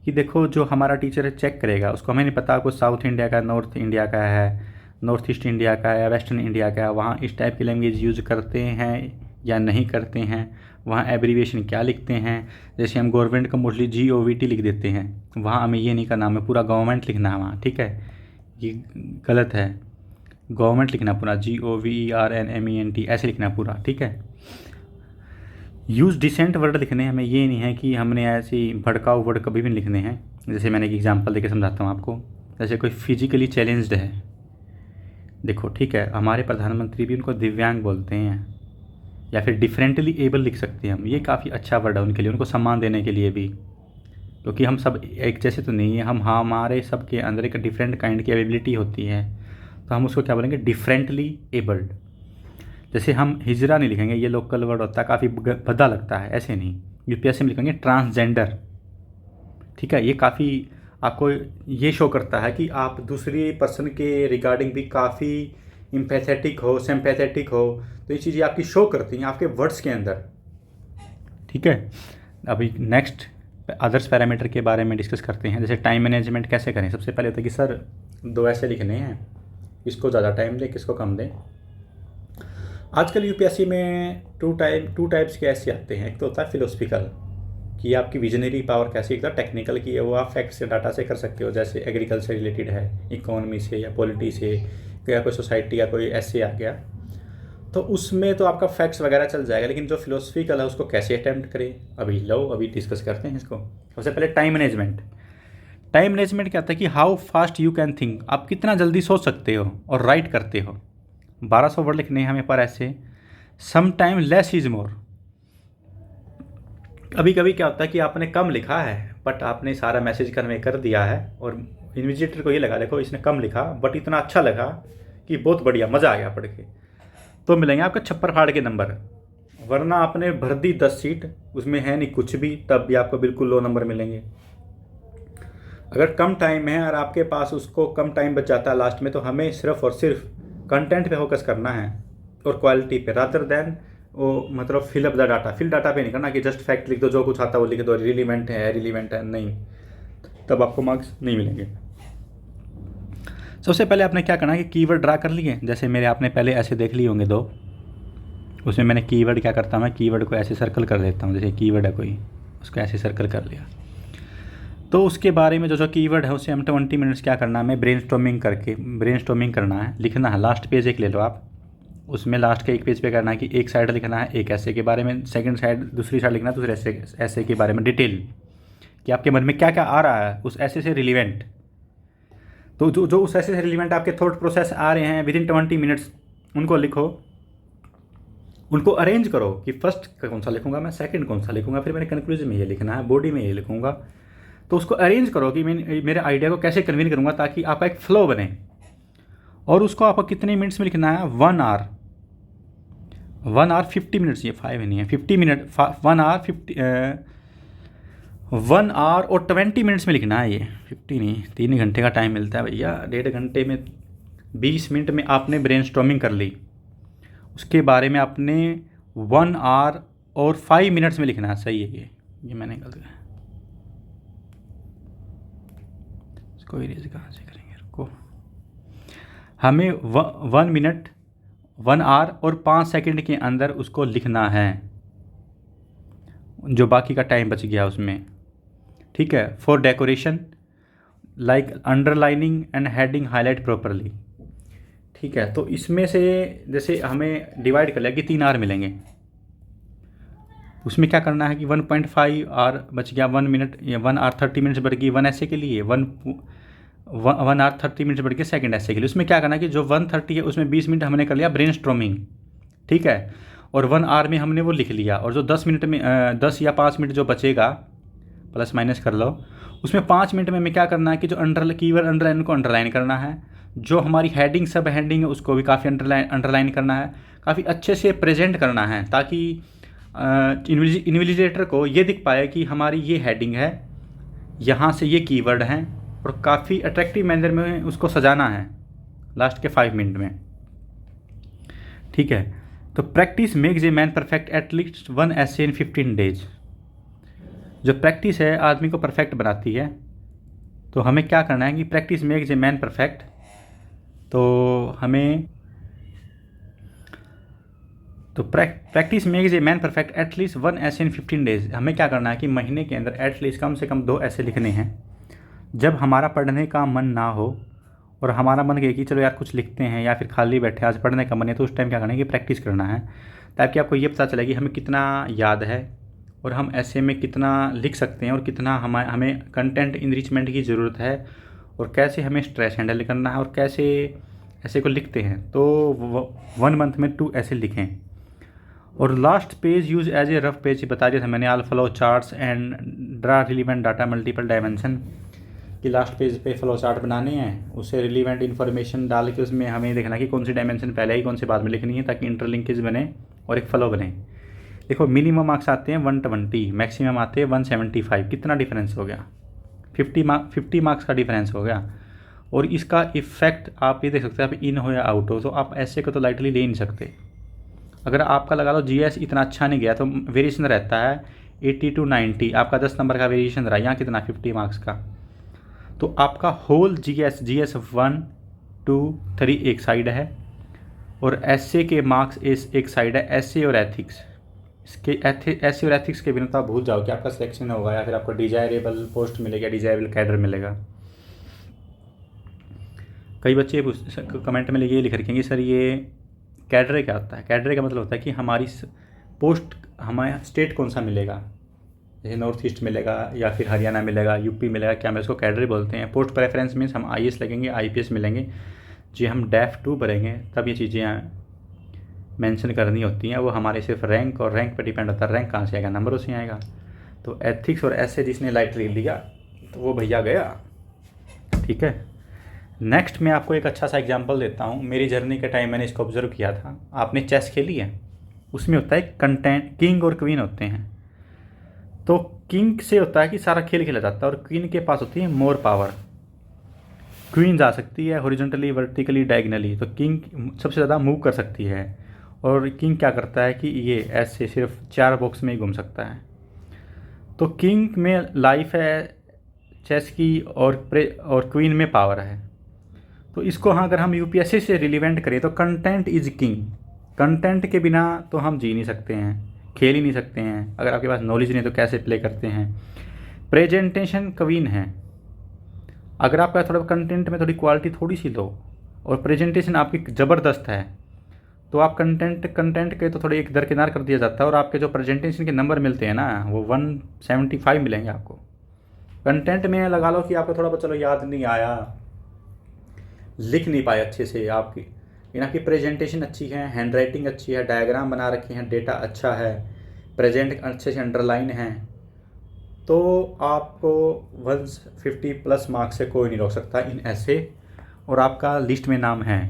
कि देखो, जो हमारा टीचर चेक करेगा उसको हमें नहीं पता आपको साउथ इंडिया का, नॉर्थ इंडिया का है, नॉर्थ ईस्ट इंडिया का है या वेस्टर्न इंडिया का है, वहाँ इस टाइप की लैंग्वेज यूज़ करते हैं या नहीं करते हैं, वहाँ एब्रीवेशन क्या लिखते हैं। जैसे हम गवर्नमेंट का मोस्टली GOVT लिख देते हैं, वहाँ हमें ये नहीं करना, हमें पूरा गवर्नमेंट लिखना है वहाँ, ठीक है, ये गलत है। गवर्नमेंट लिखना पूरा GOVERNMENT ऐसे लिखना पूरा, ठीक है। यूज़ डिसेंट वर्ड लिखने हैं, हमें ये नहीं है कि हमने ऐसी भड़काऊ वर्ड कभी भी लिखने हैं। जैसे मैंने एक एग्जांपल देके समझाता हूँ आपको। जैसे कोई फिजिकली चैलेंज्ड है, देखो ठीक है, हमारे प्रधानमंत्री भी उनको दिव्यांग बोलते हैं, या फिर डिफरेंटली एबल लिख सकते हैं हम, ये काफ़ी अच्छा वर्ड है उनके लिए, उनको सम्मान देने के लिए भी, क्योंकि हम सब एक जैसे तो नहीं है, हम हमारे सब के अंदर एक डिफरेंट काइंड की एबिलिटी होती है, तो हम उसको क्या बोलेंगे, डिफरेंटली एबल्ड। जैसे हम हिजरा नहीं लिखेंगे, ये लोकल वर्ड होता है, काफ़ी भद्दा लगता है, ऐसे नहीं। UPSC में लिखेंगे ट्रांसजेंडर, ठीक है, ये काफ़ी आपको ये शो करता है कि आप दूसरी पर्सन के रिगार्डिंग भी काफ़ी एम्पैथेटिक हो, सिंपैथेटिक हो, तो ये चीज़ें आपकी शो करती हैं आपके वर्ड्स के अंदर, ठीक है। अभी नेक्स्ट अदर्स पैरामीटर के बारे में डिस्कस करते हैं। जैसे टाइम मैनेजमेंट कैसे करें। सबसे पहले होता है कि सर 2 ऐसे लिखने हैं, किसको ज़्यादा टाइम दें, किसको कम दें। आजकल UPSC में टू टाइप्स के ऐसे आते हैं। एक तो होता है फिलोसफिकल, कि आपकी विजनरी पावर कैसी, एक तो टेक्निकल की है, वो आप फैक्ट से डाटा से कर सकते हो, जैसे एग्रीकल्चर से रिलेटेड है, इकोनॉमी से या पॉलिटी से, या कोई सोसाइटी का कोई ऐसे आ गया, तो उसमें तो आपका फैक्ट्स वगैरह चल जाएगा। लेकिन जो फिलोसफिकल है उसको कैसे अटैम्प्ट करें, अभी डिस्कस करते हैं इसको। सबसे पहले टाइम मैनेजमेंट। टाइम मैनेजमेंट क्या होता है कि how fast you can think, आप कितना जल्दी सोच सकते हो और राइट करते हो। 1200 वर्ड लिखने हैं हमें पर ऐसे। Some time less is more. कभी कभी क्या होता है कि आपने कम लिखा है बट आपने सारा मैसेज कन्वे कर दिया है, और इन्विजिलेटर को ये लगा, देखो इसने कम लिखा बट इतना अच्छा लगा कि बहुत बढ़िया, मज़ा आ गया पढ़ के, तो मिलेंगे आपके छप्पर फाड़ के नंबर। वरना आपने भर दी 10 सीट, उसमें है नहीं कुछ भी, तब भी आपको बिल्कुल लो नंबर मिलेंगे। अगर कम टाइम है और आपके पास उसको कम टाइम बच जाता है लास्ट में, तो हमें सिर्फ और सिर्फ कंटेंट पे फोकस करना है और क्वालिटी पे, रादर देन वो मतलब fill up the data. Fill data पे नहीं करना कि जस्ट फैक्ट लिख दो, जो कुछ आता है वो लिख दो, रिलीवेंट है नहीं, तब आपको मार्क्स नहीं मिलेंगे। सबसे पहले आपने क्या करना है कि कीवर्ड ड्रा कर लिए। जैसे मेरे आपने पहले ऐसे देख लिए होंगे 2, उसमें मैंने कीवर्ड क्या करता हूँ, मैं कीवर्ड को ऐसे सर्कल कर देता हूँ। जैसे कीवर्ड है कोई, उसको ऐसे सर्कल कर लिया, तो उसके बारे में जो कीवर्ड है उसे हम 20 मिनट्स क्या करना है, हमें ब्रेनस्टॉर्मिंग करना है, लिखना है। लास्ट पेज एक ले लो आप, उसमें लास्ट के एक पेज पे करना है कि एक साइड लिखना है एक ऐसे के बारे में, सेकंड साइड दूसरी साइड लिखना है दूसरे ऐसे के बारे में, डिटेल कि आपके मन में क्या क्या आ रहा है उस ऐसे से रिलीवेंट। तो जो उस ऐसे से रिलीवेंट आपके थॉट प्रोसेस आ रहे हैं विदिन 20 मिनट्स, उनको लिखो, उनको अरेंज करो कि फर्स्ट कौन सा लिखूंगा मैं, सेकंड कौन सा लिखूंगा, फिर मैंने कंक्लूजन में ये लिखना है, बॉडी में ये लिखूंगा। तो उसको अरेंज करो कि मैं मेरे आइडिया को कैसे कन्वीन करूंगा ताकि आपका एक फ्लो बने। और उसको आपको कितने मिनट्स में लिखना है, 1 आवर 50 मिनट्स, ये 5 नहीं है, 50 मिनट, 1 आवर और 20 मिनट्स में लिखना है। ये 50 नहीं, 3 घंटे का टाइम मिलता है भैया, 1.5 घंटे में 20 मिनट में आपने ब्रेनस्टॉर्मिंग कर ली, उसके बारे में आपने 1 आवर और 5 मिनट्स में लिखना है। सही है ये मैंने गलत किया, इसको इरेज कहाँ से करेंगे, रुको। हमें 1 मिनट 1 आवर और 5 सेकंड के अंदर उसको लिखना है, जो बाकी का टाइम बच गया उसमें, ठीक है। For decoration, like underlining and heading highlight properly. ठीक है, तो इसमें से जैसे हमें डिवाइड कर लिया कि 3 आर मिलेंगे, उसमें क्या करना है कि 1.5 आर बच गया 1 मिनट या 1 आर 30 मिनट्स बढ़ गई 1 ऐसे के लिए, 1 आर 30 मिनट्स बढ़ के सेकंड ऐसे के लिए। उसमें क्या करना है कि जो 130 है उसमें 20 मिनट हमने कर लिया ब्रेनस्टॉर्मिंग, ठीक है, और 1 आर में हमने वो लिख लिया, और जो 10 मिनट में 10 या 5 मिनट जो बचेगा प्लस माइनस कर लो, उसमें 5 मिनट में हमें क्या करना है कि जो कीवर्ड अंडरलाइन को अंडरलाइन करना है, जो हमारी हेडिंग सब हेडिंग है उसको भी काफ़ी अंडरलाइन करना है, काफ़ी अच्छे से प्रेजेंट करना है, ताकि इन्विजिलेटर को ये दिख पाए कि हमारी ये हेडिंग है, यहाँ से ये कीवर्ड हैं, और काफ़ी अट्रैक्टिव मैनर में उसको सजाना है लास्ट के 5 मिनट में। ठीक है, तो practice makes a man perfect at least 1 ऐसे इन 15 डेज। जो प्रैक्टिस है आदमी को परफेक्ट बनाती है, तो हमें क्या करना है कि practice makes a man perfect, तो हमें तो practice makes a man perfect at least 1 ऐसे इन 15 डेज। हमें क्या करना है कि महीने के अंदर एटलीस्ट कम से कम 2 ऐसे लिखने हैं। जब हमारा पढ़ने का मन ना हो और हमारा मन कहे कि चलो यार कुछ लिखते हैं, या फिर खाली बैठे आज पढ़ने का मन है, तो उस टाइम क्या करना है कि प्रैक्टिस करना है, ताकि आपको ये पता चले कि हमें कितना याद है और हम ऐसे में कितना लिख सकते हैं, और कितना हमें कंटेंट इनरिचमेंट की ज़रूरत है, और कैसे हमें स्ट्रेस हैंडल करना है, और कैसे ऐसे को लिखते हैं। तो 1 मंथ में 2 ऐसे लिखें। और last page use as a rough page बता दिया था मैंने, all flow charts and draw relevant data multiple dimension, कि लास्ट पेज पे फ्लो चार्ट बनाने हैं, उससे रिलीवेंट इन्फॉर्मेशन डाल के उसमें हमें देखना कि कौन सी डायमेंशन पहले ही कौन सी बाद में लिखनी है, ताकि इंटरलिंकेज बने और एक फ्लो बने। देखो मिनिमम मार्क्स आते हैं 120, मैक्सिमम आते हैं 175, कितना डिफरेंस हो गया, 50 मार्क्स का डिफरेंस हो गया। और इसका इफेक्ट आप ये देख सकते हैं, आप इन हो या आउट हो, तो आप ऐसे को तो लाइटली ले नहीं सकते। अगर आपका लगा लो जीएस इतना अच्छा नहीं गया तो वेरिएशन रहता है 80 to 90, आपका 10 नंबर का वेरिएशन रहा, यहाँ कितना 50 मार्क्स का, तो आपका होल जीएस 1 2 3 एक साइड है, और एसए के मार्क्स एक साइड है, एसए और एथिक्स। इसके एसए और एथिक्स के बिना तो आप भूल जाओ कि आपका सिलेक्शन होगा, या फिर आपको डिजायरेबल पोस्ट मिलेगा, डिजायरेबल कैडर मिलेगा। कई बच्चे कमेंट में ये लिख रखेंगे सर ये कैडर क्या होता है। कैडर का मतलब होता है कि हमारी पोस्ट, हमारा स्टेट कौन सा मिलेगा, जैसे नॉर्थ ईस्ट मिलेगा या फिर हरियाणा मिलेगा, यूपी मिलेगा, क्या मैं इसको कैडर बोलते हैं। पोस्ट प्रेफरेंस मीन्स हम आईएएस लगेंगे, आईपीएस मिलेंगे, जी हम डेफ 2 भरेंगे, तब ये चीज़ें मेंशन करनी होती हैं। वो हमारे सिर्फ रैंक और रैंक पर डिपेंड होता है, रैंक कहाँ से आएगा, नंबरों से आएगा। तो एथिक्स और ऐसे जिसने लाइटली लिया तो वो भैया गया। ठीक है, नेक्स्ट मैं आपको एक अच्छा सा एग्जांपल देता हूँ। मेरी जर्नी के टाइम मैंने इसको ऑब्जर्व किया था। आपने चेस खेली है, उसमें होता है कंटेंट, किंग और क्वीन होते हैं। तो किंग से होता है कि सारा खेल खेला जाता है, और क्वीन के पास होती है मोर पावर। क्वीन जा सकती है हॉरिजॉन्टली, वर्टिकली, डायगनली, तो किंग सबसे ज़्यादा मूव कर सकती है। और किंग क्या करता है कि ये ऐसे सिर्फ 4 बॉक्स में ही घूम सकता है। तो किंग में लाइफ है चेस की, और क्वीन में पावर है। तो इसको हाँ अगर हम यूपीएससी से रिलेवेंट करें तो कंटेंट इज किंग। कंटेंट के बिना तो हम जी नहीं सकते हैं, खेल ही नहीं सकते हैं। अगर आपके पास नॉलेज नहीं तो कैसे प्ले करते हैं। प्रेजेंटेशन क्वीन है। अगर आपका थोड़ा कंटेंट में थोड़ी क्वालिटी थोड़ी सी लो और प्रेजेंटेशन आपकी ज़बरदस्त है, तो आप कंटेंट के तो थोड़े एक दरकिनार कर दिया जाता है, और आपके जो प्रेजेंटेशन के नंबर मिलते हैं ना वो 175 मिलेंगे आपको। कंटेंट में लगा लो कि आपको थोड़ा बहुत चलो याद नहीं आया, लिख नहीं पाए अच्छे से, आपकी प्रेजेंटेशन अच्छी है, हैंड राइटिंग अच्छी है, डायग्राम बना रखे हैं, डेटा अच्छा है, प्रेजेंट अच्छे से अंडरलाइन है, तो आपको 150 प्लस मार्क्स से कोई नहीं रोक सकता इन ऐसे, और आपका लिस्ट में नाम है।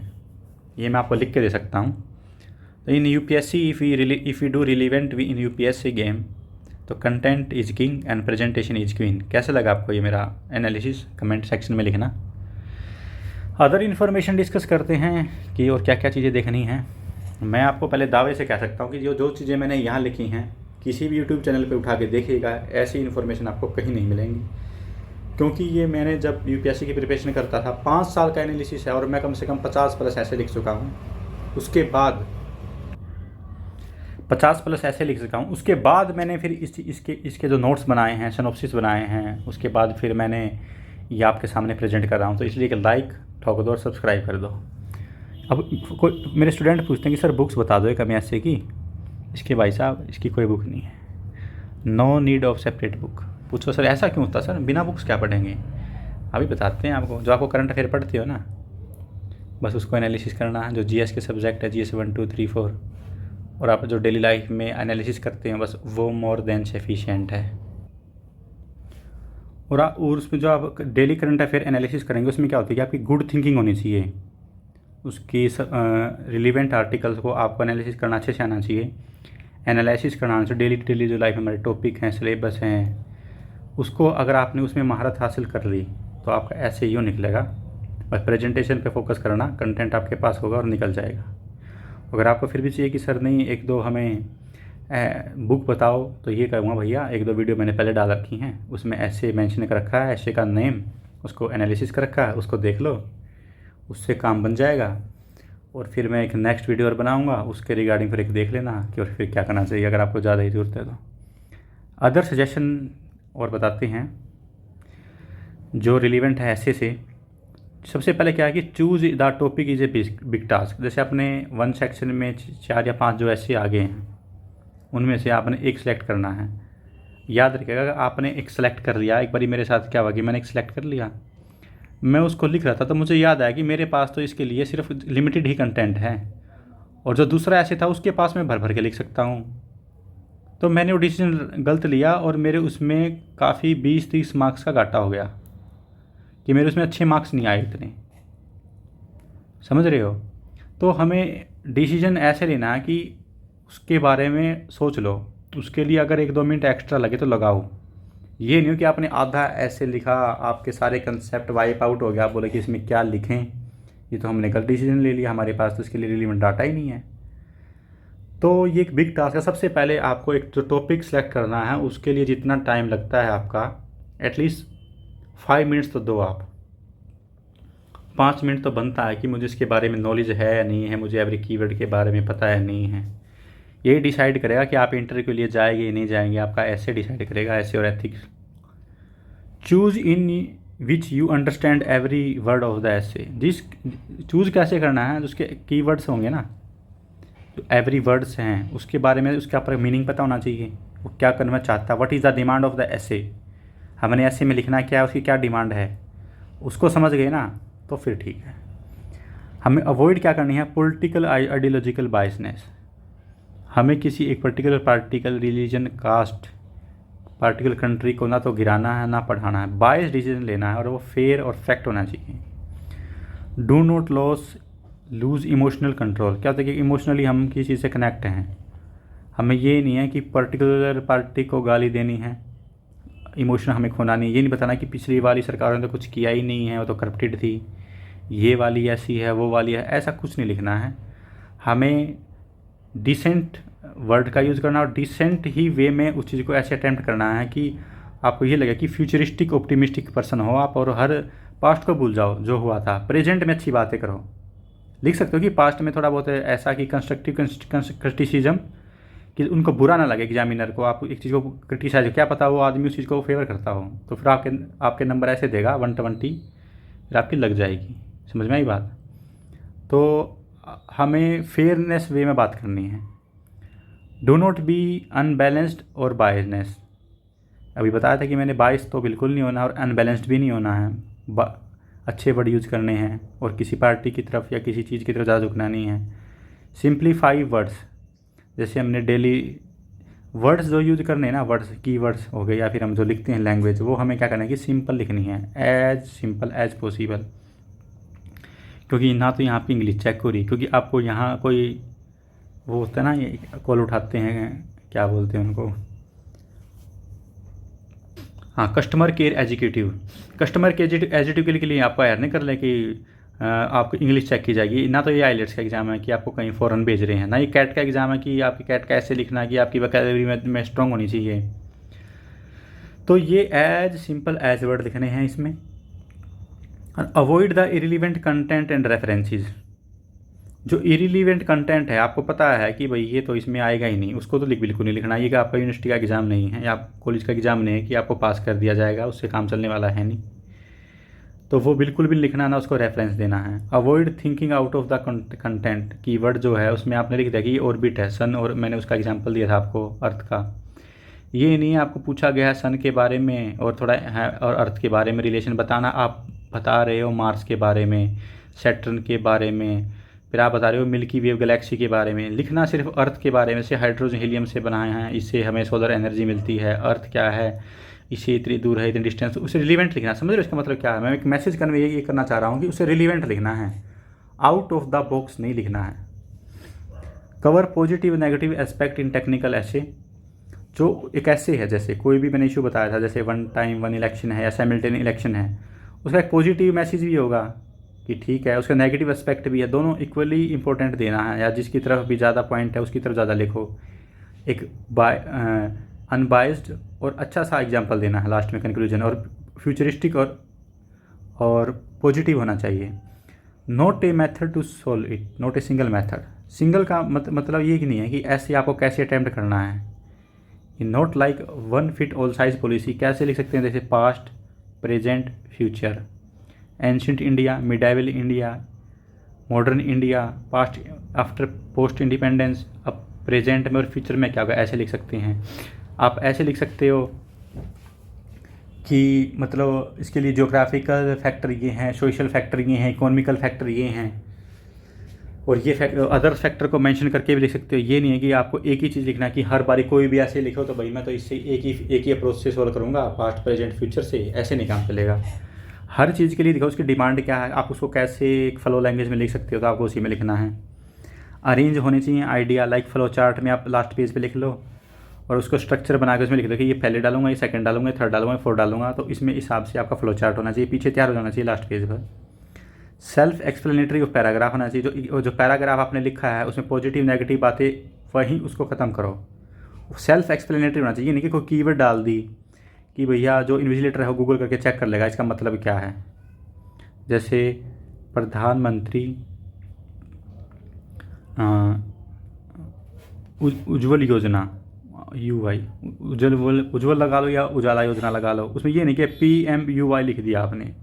ये मैं आपको लिख के दे सकता हूँ। तो in UPSC if you do relevant in UPSC game, तो content is king and presentation is queen. कैसा लगा आपको ये मेरा एनालिसिस, कमेंट सेक्शन में लिखना। अदर इन्फॉर्मेशन डिस्कस करते हैं कि और क्या क्या चीज़ें देखनी हैं। मैं आपको पहले दावे से कह सकता हूँ कि जो चीज़ें मैंने यहाँ लिखी हैं किसी भी यूट्यूब चैनल पे उठा के देखिएगा, ऐसी इन्फॉर्मेशन आपको कहीं नहीं मिलेंगी। क्योंकि ये मैंने जब यूपीएससी की प्रिपरेशन करता था 5 साल का एनालिसिस है, और मैं कम से कम 50 प्लस ऐसे लिख चुका हूँ। उसके बाद 50 प्लस ऐसे लिख चुका हूँ। उसके बाद मैंने फिर इसके जो नोट्स बनाए हैं, सिनॉप्सिस बनाए हैं, उसके बाद फिर मैंने ये आपके सामने प्रेजेंट कर रहा हूँ, तो इसलिए कि लाइक ठोक दो और सब्सक्राइब कर दो। अब कोई मेरे स्टूडेंट पूछते हैं कि सर बुक्स बता दो एक एमएससी की। इसके भाई साहब इसकी कोई बुक नहीं है, no need of separate book. पूछो सर ऐसा क्यों होता सर, बिना बुक्स क्या पढ़ेंगे? अभी बताते हैं आपको। जो आपको करंट अफेयर पढ़ते हो ना, बस उसको एनालिसिस करना है। जो जीएस के सब्जेक्ट है, जीएस 1 2 3 4, और आप जो डेली लाइफ में एनालिसिस करते हैं, बस वो मोर देन सफिशिएंट है। और उसमें जो आप डेली करंट अफेयर एनालिसिस करेंगे, उसमें क्या होता है कि आपकी गुड थिंकिंग होनी चाहिए। उसकी रिलीवेंट आर्टिकल्स को आपको एनालिसिस करना अच्छे से आना चाहिए, एनालिसिस करना आना चाहिए। डेली जो लाइफ में हमारे टॉपिक हैं, सिलेबस हैं, उसको अगर आपने उसमें महारत हासिल कर ली तो आपका ऐसे यूँ निकलेगा। बस प्रेजेंटेशन पे फोकस करना, कंटेंट आपके पास होगा और निकल जाएगा। अगर आपको फिर भी चाहिए कि सर नहीं एक दो हमें बुक बताओ, तो ये कहूँगा भैया 1-2 वीडियो मैंने पहले डाल रखी हैं, उसमें ऐसे मेंशन कर रखा है, ऐसे का नेम, उसको एनालिसिस कर रखा है, उसको देख लो, उससे काम बन जाएगा। और फिर मैं एक नेक्स्ट वीडियो और बनाऊँगा, उसके रिगार्डिंग फिर एक देख लेना कि और फिर क्या करना चाहिए अगर आपको ज़्यादा ही ज़रूरत है तो। अदर सजेशन और बताते हैं जो रिलीवेंट है ऐसे से। सबसे पहले क्या है कि choose the topic is a big task. जैसे आपने 1 सेक्शन में 4 या 5 जो ऐसे आगे हैं, उनमें से आपने एक सेलेक्ट करना है। याद रखिएगा अगर आपने एक सेलेक्ट कर लिया, एक बारी मेरे साथ क्या हुआ कि मैंने एक सेलेक्ट कर लिया, मैं उसको लिख रहा था तो मुझे याद आया कि मेरे पास तो इसके लिए सिर्फ लिमिटेड ही कंटेंट है, और जो दूसरा ऐसे था उसके पास मैं भर भर के लिख सकता हूँ। तो मैंने वो डिसीजन गलत लिया और मेरे उसमें काफ़ी 20-30 मार्क्स का घाटा हो गया कि मेरे उसमें अच्छे मार्क्स नहीं आए इतने। समझ रहे हो? तो हमें डिसीजन ऐसे लेना है कि उसके बारे में सोच लो, उसके लिए अगर 1-2 मिनट एक्स्ट्रा लगे तो लगाओ। ये नहीं हो कि आपने आधा ऐसे लिखा, आपके सारे कंसेप्ट वाइप आउट हो गया, आप बोले कि इसमें क्या लिखें, ये तो हमने गलत डिसीजन ले लिया, हमारे पास तो इसके लिए रिलेवेंट डाटा ही नहीं है। तो ये एक बिग टास्क है। सबसे पहले आपको एक जो टॉपिक सेलेक्ट करना है, उसके लिए जितना टाइम लगता है आपका, एटलीस्ट 5 मिनट्स तो दो आप। 5 मिनट तो बनता है कि मुझे इसके बारे में नॉलेज है या नहीं है, मुझे एवरी कीवर्ड के बारे में पता है नहीं है। यही डिसाइड करेगा कि आप इंटरव्यू के लिए जाएंगे या नहीं जाएंगे, आपका ऐसे डिसाइड करेगा, ऐसे और ethics. Choose in which you understand every word of the ऐसे। जिस चूज़ कैसे करना है, उसके कीवर्ड्स होंगे ना, जो एवरी वर्ड्स हैं उसके बारे में, उसके ऊपर मीनिंग पता होना चाहिए, वो क्या करना चाहता है, what is the demand of the ऐसे। हमने ऐसे में लिखना क्या है, उसकी क्या डिमांड है, उसको समझ गए ना तो फिर ठीक है। हमें अवॉइड क्या करनी है, पॉलिटिकल आइडियोलॉजिकल बायसनेस। हमें किसी एक particular particle religion, caste, particular country को ना तो गिराना है ना पढ़ाना है, बायस डिसीजन लेना है और वो फेयर और फैक्ट होना चाहिए। Do not lose emotional control. क्या होता है कि इमोशनली हम किसी चीज़ से कनेक्ट हैं, हमें ये नहीं है कि पर्टिकुलर पार्टी को गाली देनी है, इमोशन हमें खोना नहीं। ये नहीं बताना कि पिछली वाली सरकारों ने तो कुछ किया ही नहीं है, वो तो करप्टेड थी, ये वाली ऐसी है, वो वाली है, ऐसा कुछ नहीं लिखना है। हमें डिसेंट वर्ड का यूज़ करना और डिसेंट ही वे में उस चीज़ को ऐसे अटैम्प्ट करना है कि आपको ये लगे कि फ्यूचरिस्टिक ऑप्टिमिस्टिक पर्सन हो आप, और हर पास्ट को भूल जाओ जो हुआ था, प्रेजेंट में अच्छी बातें करो। लिख सकते हो कि पास्ट में थोड़ा बहुत ऐसा कि कंस्ट्रक्टिव क्रिटिसिज्म, कि उनको बुरा ना लगे एग्जामिनर को, आप एक चीज़ को क्रिटिसाइज, क्या पता वो आदमी उस चीज़ को फेवर करता हो, तो फिर आपके नंबर ऐसे देगा 120, फिर आपकी लग जाएगी। समझ में आई बात? तो हमें फेयरनेस वे में बात करनी है। डो नॉट बी अनबैलेंस्ड और बायसनेस। अभी बताया था कि मैंने बायस तो बिल्कुल नहीं होना और अनबैलेंस्ड भी नहीं होना है। अच्छे वर्ड यूज़ करने हैं और किसी पार्टी की तरफ या किसी चीज़ की तरफ ज़्यादा झुकना नहीं है। सिंप्लीफाई वर्ड्स, जैसे हमने डेली वर्ड्स जो यूज़ करने हैं ना, वर्ड्स की वर्ड्स हो गए, या फिर हम जो लिखते हैं लैंग्वेज, वो हमें क्या करना है कि सिंपल लिखनी है, एज सिंपल एज पॉसिबल। क्योंकि ना तो यहाँ पे इंग्लिश चेक हो रही, क्योंकि आपको यहाँ कोई वो होता है ना, ये कॉल उठाते हैं, क्या बोलते हैं उनको, हाँ, customer care educative. Customer care educative के लिए आपको हायर नहीं कर ले कि आपको इंग्लिश चेक की जाएगी। ना तो ये आइलेट्स का एग्ज़ाम है कि आपको कहीं फ़ॉरेन भेज रहे हैं, ना ये कैट का एग्ज़ाम है कि आपकी कैट कैसे लिखना है कि आपकी वोकैबुलरी में स्ट्रॉन्ग होनी चाहिए। तो ये एज सिंपल एज वर्ड लिखने हैं इसमें। Avoid the irrelevant content and references. जो इरिलीवेंट कंटेंट है, आपको पता है कि भाई ये तो इसमें आएगा ही नहीं, उसको तो बिल्कुल नहीं लिखना। ये कि आपका यूनिवर्सिटी का एग्ज़ाम नहीं है या कॉलेज का एग्ज़ाम नहीं है कि आपको पास कर दिया जाएगा, उससे काम चलने वाला है नहीं। तो वो बिल्कुल भी लिखना ना, उसको रेफरेंस देना है। Avoid thinking out of the content, keyword जो है उसमें आपने लिख दिया कि ये ऑर्बिट है सन, और मैंने उसका एग्जांपल दिया था आपको अर्थ का। ये नहीं है आपको पूछा गया है सन के बारे में और थोड़ा है और अर्थ के बारे में रिलेशन बताना, आप बता रहे हो मार्स के बारे में, सैटर्न के बारे में, फिर आप बता रहे हो मिल्की वे गैलेक्सी के बारे में। लिखना सिर्फ अर्थ के बारे में, से हाइड्रोजन हीलियम से बनाए हैं, इससे हमें सोलर एनर्जी मिलती है, अर्थ क्या है, इससे इतनी दूर है, इतनी डिस्टेंस, उससे रिलीवेंट लिखना। समझ रहे हो इसका मतलब क्या है? मैं एक मैसेज कन्वे ये करना चाह रहा हूँ कि उससे रिलीवेंट लिखना है, आउट ऑफ द बॉक्स नहीं लिखना है। Cover positive negative aspect in technical ऐसे, जो एक ऐसे है जैसे कोई भी मैंने इशू बताया था, जैसे वन टाइम वन इलेक्शन है या साइमल्टेनियस इलेक्शन है, उसका एक पॉजिटिव मैसेज भी होगा कि ठीक है, उसका नेगेटिव एस्पेक्ट भी है, दोनों इक्वली इंपॉर्टेंट देना है, या जिसकी तरफ भी ज़्यादा पॉइंट है उसकी तरफ ज़्यादा लिखो। एक अनबाइज्ड और अच्छा सा एग्जांपल देना है लास्ट में कंक्लूजन, और फ्यूचरिस्टिक और पॉजिटिव होना चाहिए। Not a method to solve it, not a single method. Single का मतलब ये कि नहीं है कि ऐसे आपको कैसे अटैम्प्ट करना है। Not like one fit all size policy, कैसे लिख सकते हैं जैसे past, present, future, ancient India, medieval India, modern India, past after post independence, अब प्रेजेंट में और फ्यूचर में क्या होगा, ऐसे लिख सकते हैं। आप ऐसे लिख सकते हो कि मतलब इसके लिए ज्योग्राफिकल फैक्टर ये हैं, सोशल फैक्टर ये हैं, इकोनॉमिकल फैक्टर ये हैं, और ये अदर फैक्टर को मेंशन करके भी लिख सकते हो। ये नहीं है कि आपको एक ही चीज़ लिखना है कि हर बारी कोई भी ऐसे लिखो तो भाई मैं तो इससे एक ही अप्रोच से सॉल्व करूँगा, पास्ट प्रेजेंट फ्यूचर से, ऐसे नहीं काम चलेगा। हर चीज़ के लिए लिखो उसकी डिमांड क्या है, आप उसको कैसे एक फ्लो लैंग्वेज में लिख सकते हो, तो आपको उसी में लिखना है। अरेंज होनी चाहिए आइडिया, लाइक फ्लो चार्ट में आप लास्ट पेज पे लिख लो और उसको स्ट्रक्चर बना के उसमें लिख दो कि ये पहले डालूंगा, ये सेकंड डालूंगा, थर्ड डालूंगा, फोर्थ डालूंगा, तो इसमें हिसाब से आपका फ्लो चार्ट होना चाहिए, पीछे तैयार हो जाना चाहिए लास्ट पेज पर। सेल्फ एक्सप्लेनेटरी ऑफ पैराग्राफ होना चाहिए, जो पैराग्राफ आपने लिखा है उसमें पॉजिटिव नेगेटिव बातें वहीं उसको ख़त्म करो। सेल्फ एक्सप्लेनेटरी होना चाहिए, नहीं कि कोई कीवर्ड डाल दी कि भैया जो इन्विजिलेटर है वो गूगल करके चेक कर लेगा इसका मतलब क्या है। जैसे प्रधानमंत्री उज्ज्वल योजना, UI उज्ज्वल लगा लो या उजाला योजना लगा लो, उसमें ये नहीं कि PMUY लिख दिया आपने,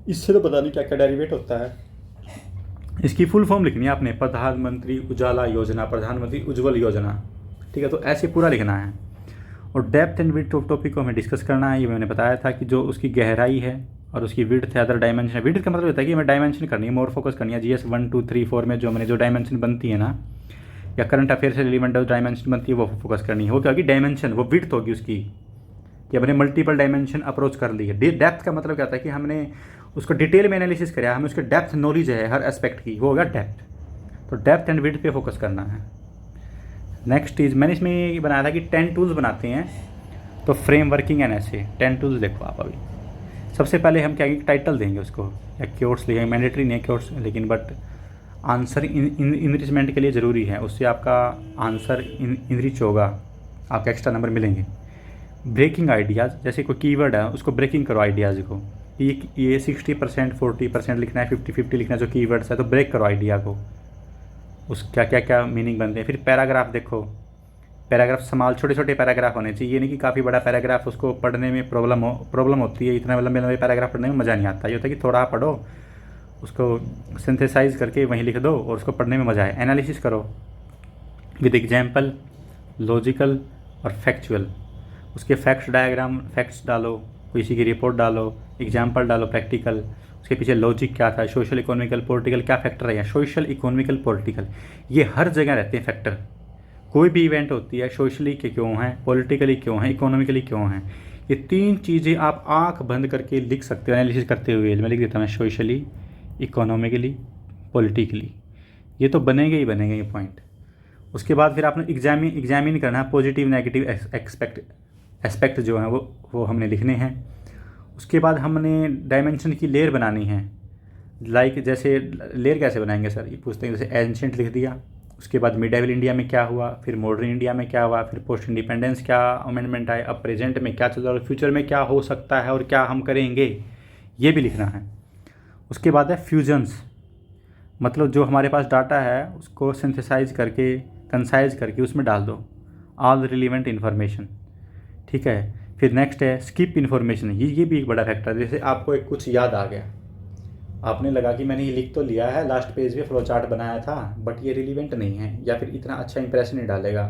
इससे तो पता नहीं क्या क्या डेरिवेट होता है। इसकी फुल फॉर्म लिखनी है आपने, प्रधानमंत्री उजाला योजना, प्रधानमंत्री उज्ज्वल योजना, ठीक है। तो ऐसे पूरा लिखना है। और depth and width of topic को हमें डिस्कस करना है। ये मैंने बताया था कि जो उसकी गहराई है और उसकी विड्थ है, अदर डायमेंशन है। विड्थ का मतलब होता है कि हमें डायमेंशन करनी है, मोर फोकस करनी है। GS 1 2 3 4 में जो मैंने जो डायमेंशन बनती है ना, या करंट अफेयर से रिलेवेंट जो डायमेंशन बनती है वो फोकस करनी है। वो क्या होगी, डायमेंशन, वो विड्थ होगी उसकी, कि हमने मल्टीपल डायमेंशन अप्रोच कर ली है। डेप्थ का मतलब क्या होता है कि हमने उसको डिटेल में एनालिसिस किया, हमें उसके डेप्थ नॉलेज है हर एस्पेक्ट की, वो होगा डेप्थ। तो डेप्थ एंड विड्थ पे फोकस करना है। नेक्स्ट इज, मैंने इसमें ये बनाया था कि 10 टूल्स बनाते हैं, तो फ्रेम वर्किंग एंड ऐसे 10 टूल्स देखो आप। अभी सबसे पहले हम क्या टाइटल देंगे उसको, या क्योर्ड्स लिखेंगे, मैंडेटरी नहीं है क्योर्ड्स, लेकिन बट आंसर इनरिचमेंट के लिए ज़रूरी है, उससे आपका आंसर इनरिच होगा, आपको एक्स्ट्रा नंबर मिलेंगे। ब्रेकिंग आइडियाज़, जैसे कोई कीवर्ड है उसको ब्रेकिंग करो आइडियाज़ को, ये 60% 40% लिखना है, 50-50 लिखना है जो कीवर्ड्स है, तो ब्रेक करो आइडिया को, उस क्या मीनिंग बनते हैं। फिर पैराग्राफ देखो, पैराग्राफ संभाल, छोटे छोटे पैराग्राफ होने चाहिए, ये नहीं कि काफ़ी बड़ा पैराग्राफ उसको पढ़ने में प्रॉब्लम होती है, इतना लंबे लंबे पैराग्राफ पढ़ने में मज़ा नहीं आता। ये होता है कि थोड़ा पढ़ो, उसको सिंथेसाइज करके वहीं लिख दो और उसको पढ़ने में मज़ा आए। एनालिसिस करो विद एग्जाम्पल, लॉजिकल और फैक्चुअल, उसके फैक्ट्स डायग्राम, फैक्ट्स डालो, किसी की रिपोर्ट डालो, एग्जाम्पल डालो प्रैक्टिकल, उसके पीछे लॉजिक क्या था, सोशल इकोनॉमिकल पॉलिटिकल क्या फैक्टर है। सोशल इकोनॉमिकल पॉलिटिकल ये हर जगह रहते हैं फैक्टर, कोई भी इवेंट होती है, सोशली के क्यों हैं, पॉलिटिकली क्यों हैं, इकोनॉमिकली क्यों हैं, ये 3 चीज़ें आप आंख बंद करके लिख सकते हो एनालिसिस करते हुए। मैं लिख देता हूँ सोशली, इकोनॉमिकली, पॉलिटिकली, ये तो बनेंगे ही बनेंगे ये पॉइंट। उसके बाद फिर आपने एग्जामिन करना है, पॉजिटिव नेगेटिव एस्पेक्ट जो हैं वो हमने लिखने हैं। उसके बाद हमने डायमेंशन की लेयर बनानी है, लाइक जैसे लेयर कैसे बनाएंगे सर, ये पूछते हैं। जैसे एंशिएंट लिख दिया, उसके बाद मिडाइवल इंडिया में क्या हुआ, फिर मॉडर्न इंडिया में क्या हुआ, फिर पोस्ट इंडिपेंडेंस क्या अमेंडमेंट आए, अब प्रेजेंट में क्या चल रहा है, फ्यूचर में क्या हो सकता है और क्या हम करेंगे, ये भी लिखना है। उसके बाद है फ्यूजन्स, मतलब जो हमारे पास डाटा है उसको सिंथेसाइज करके, कंसाइज करके उसमें डाल दो, ऑल रिलीवेंट इन्फॉर्मेशन, ठीक है। फिर नेक्स्ट है स्किप इन्फॉर्मेशन, ये भी एक बड़ा फैक्टर है। जैसे आपको एक कुछ याद आ गया, आपने लगा कि मैंने ये लिख तो लिया है, लास्ट पेज पे फ्लो चार्ट बनाया था, बट ये रिलीवेंट नहीं है या फिर इतना अच्छा इंप्रेशन नहीं डालेगा,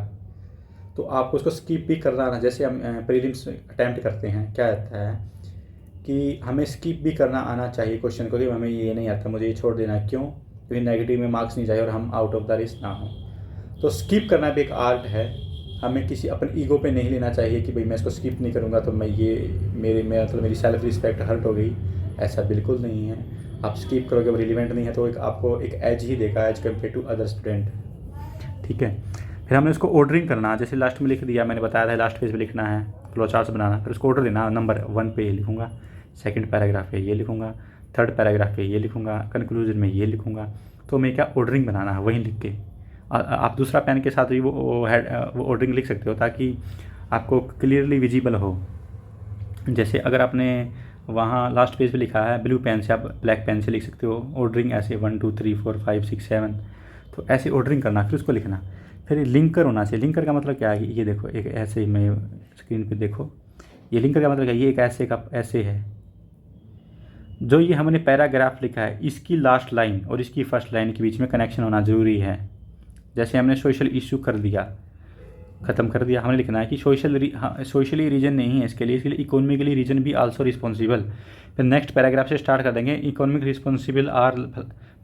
तो आपको उसको स्किप भी करना आना। जैसे हम प्रीलिम्स अटैम्प्ट करते हैं, क्या रहता है कि हमें स्किप भी करना आना चाहिए क्वेश्चन को, कि हमें ये नहीं आता, मुझे ये छोड़ देना। क्यों? क्योंकि नेगेटिव में मार्क्स नहीं जाए और हम आउट ऑफ द रेस ना हो। तो स्किप करना भी एक आर्ट है। हमें किसी अपने ईगो पे नहीं लेना चाहिए कि भाई मैं इसको स्किप नहीं करूँगा तो मैं ये मेरी सेल्फ रिस्पेक्ट हर्ट हो गई। ऐसा बिल्कुल नहीं है। आप स्किप करोगे, वो रिलीवेंट नहीं है तो आपको एक एज ही देगा as compare to other student. ठीक है, फिर हमने उसको ऑर्डरिंग करना। जैसे लास्ट में लिख दिया, मैंने बताया था लास्ट पेज पे लिखना है, फ्लो चार्ट्स बनाना, फिर उसको ऑर्डर देना। नंबर 1 पे ये लिखूँगा, सेकंड पैराग्राफ पे ये लिखूँगा, थर्ड पैराग्राफ पे ये लिखूँगा, कंक्लूजन में ये लिखूँगा। तो मैं क्या ऑर्डरिंग बनाना है वहीं लिख के। आप दूसरा पेन के साथ भी वो ऑर्डरिंग लिख सकते हो ताकि आपको क्लियरली विजिबल हो। जैसे अगर आपने वहाँ लास्ट पेज पे लिखा है ब्लू पेन से, आप ब्लैक पेन से लिख सकते हो ऑर्डरिंग ऐसे 1 2 3 4 5 6 7। तो ऐसे ऑर्डरिंग करना, फिर उसको लिखना। फिर लिंकर होना चाहिए। लिंकर का मतलब क्या है? ये देखो, एक ऐसे ही मैं स्क्रीन पे देखो, ये लिंकर का मतलब क्या है? ये एक ऐसे का ऐसे है। जो ये हमने पैराग्राफ लिखा है, इसकी लास्ट लाइन और इसकी फर्स्ट लाइन के बीच में कनेक्शन होना ज़रूरी है। जैसे हमने सोशल इशू कर दिया, ख़त्म कर दिया, हमने लिखना है कि सोशली रीजन नहीं है इसके लिए इकोनॉमिकली रीजन भी आल्सो रिस्पॉन्सिबल। फिर नेक्स्ट पैराग्राफ से स्टार्ट कर देंगे, इकोनॉमिक रिस्पॉन्सिबल आर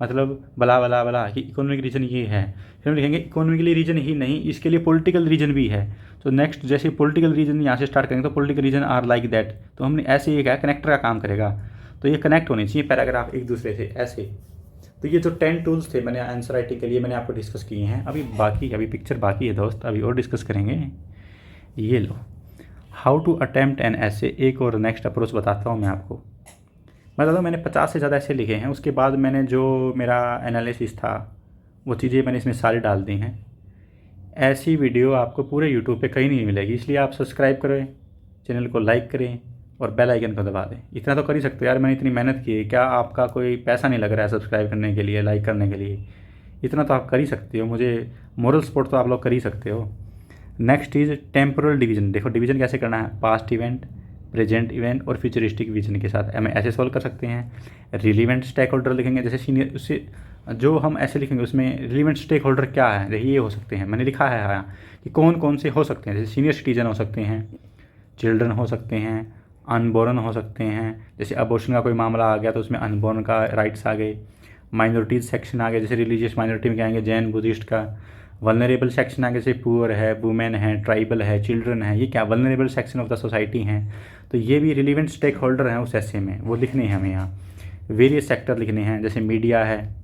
मतलब बला बला बला कि इकोनॉमिक रीजन ये है। फिर हम लिखेंगे इकोनॉमिकली रीजन ही नहीं, इसके लिए पॉलिटिकल रीजन भी है। तो नेक्स्ट जैसे पॉलिटिकल रीजन यहाँ से स्टार्ट करेंगे तो political reason are like that. तो हमने ऐसे ही क्या कनेक्टर का काम करेगा। तो ये कनेक्ट होने चाहिए पैराग्राफ एक दूसरे से ऐसे। तो ये जो 10 टूल्स थे मैंने आंसर राइटिंग के लिए मैंने आपको डिस्कस किए हैं। अभी पिक्चर बाकी है दोस्त, अभी और डिस्कस करेंगे। ये लो, हाउ टू अटेम्प्ट एन ऐसे। एक और नेक्स्ट अप्रोच बताता हूँ मैं आपको। मैं बताता हूँ, मैंने 50 से ज़्यादा ऐसे लिखे हैं। उसके बाद मैंने जो मेरा एनालिसिस था वो चीज़ें मैंने इसमें सारी डाल दी हैं। ऐसी वीडियो आपको पूरे यूट्यूब पे कहीं नहीं मिलेगी, इसलिए आप सब्सक्राइब करें, चैनल को लाइक करें और बेल आइकन को दबा दें। इतना तो कर ही सकते हो यार, मैंने इतनी मेहनत की है, क्या आपका कोई पैसा नहीं लग रहा है सब्सक्राइब करने के लिए, लाइक करने के लिए? इतना तो आप कर ही सकते हो, मुझे मोरल सपोर्ट तो आप लोग कर ही सकते हो। Next is temporal division. देखो डिवीजन कैसे करना है, पास्ट इवेंट, प्रेजेंट इवेंट और फ्यूचरिस्टिक विजन के साथ हमें ऐसे सॉल्व कर सकते हैं। रिलीवेंट स्टेक होल्डर लिखेंगे, जैसे सीनियर, उससे जो हम ऐसे लिखेंगे उसमें रिलीवेंट स्टेक होल्डर क्या है, देखिए ये हो सकते हैं। मैंने लिखा है हाँ कि कौन कौन से हो सकते हैं। जैसे सीनियर सिटीजन हो सकते हैं, चिल्ड्रन हो सकते हैं, अनबोर्न हो सकते हैं। जैसे अबॉर्शन का कोई मामला आ गया तो उसमें अनबोर्न का राइट्स आ गए। माइनॉरिटीज़ सेक्शन आ गए, जैसे रिलीजियस माइनॉरिटी में क्या आएंगे, जैन बुद्धिस्ट का। वल्नरेबल सेक्शन आ गए, जैसे पुअर है, वुमेन है, ट्राइबल है, चिल्ड्रन है, ये क्या vulnerable section of the society हैं। तो ये भी रिलीवेंट स्टेक होल्डर हैं उस ऐसे में, वो लिखने हैं हमें यहाँ। वेरियस सेक्टर लिखने हैं, जैसे मीडिया है,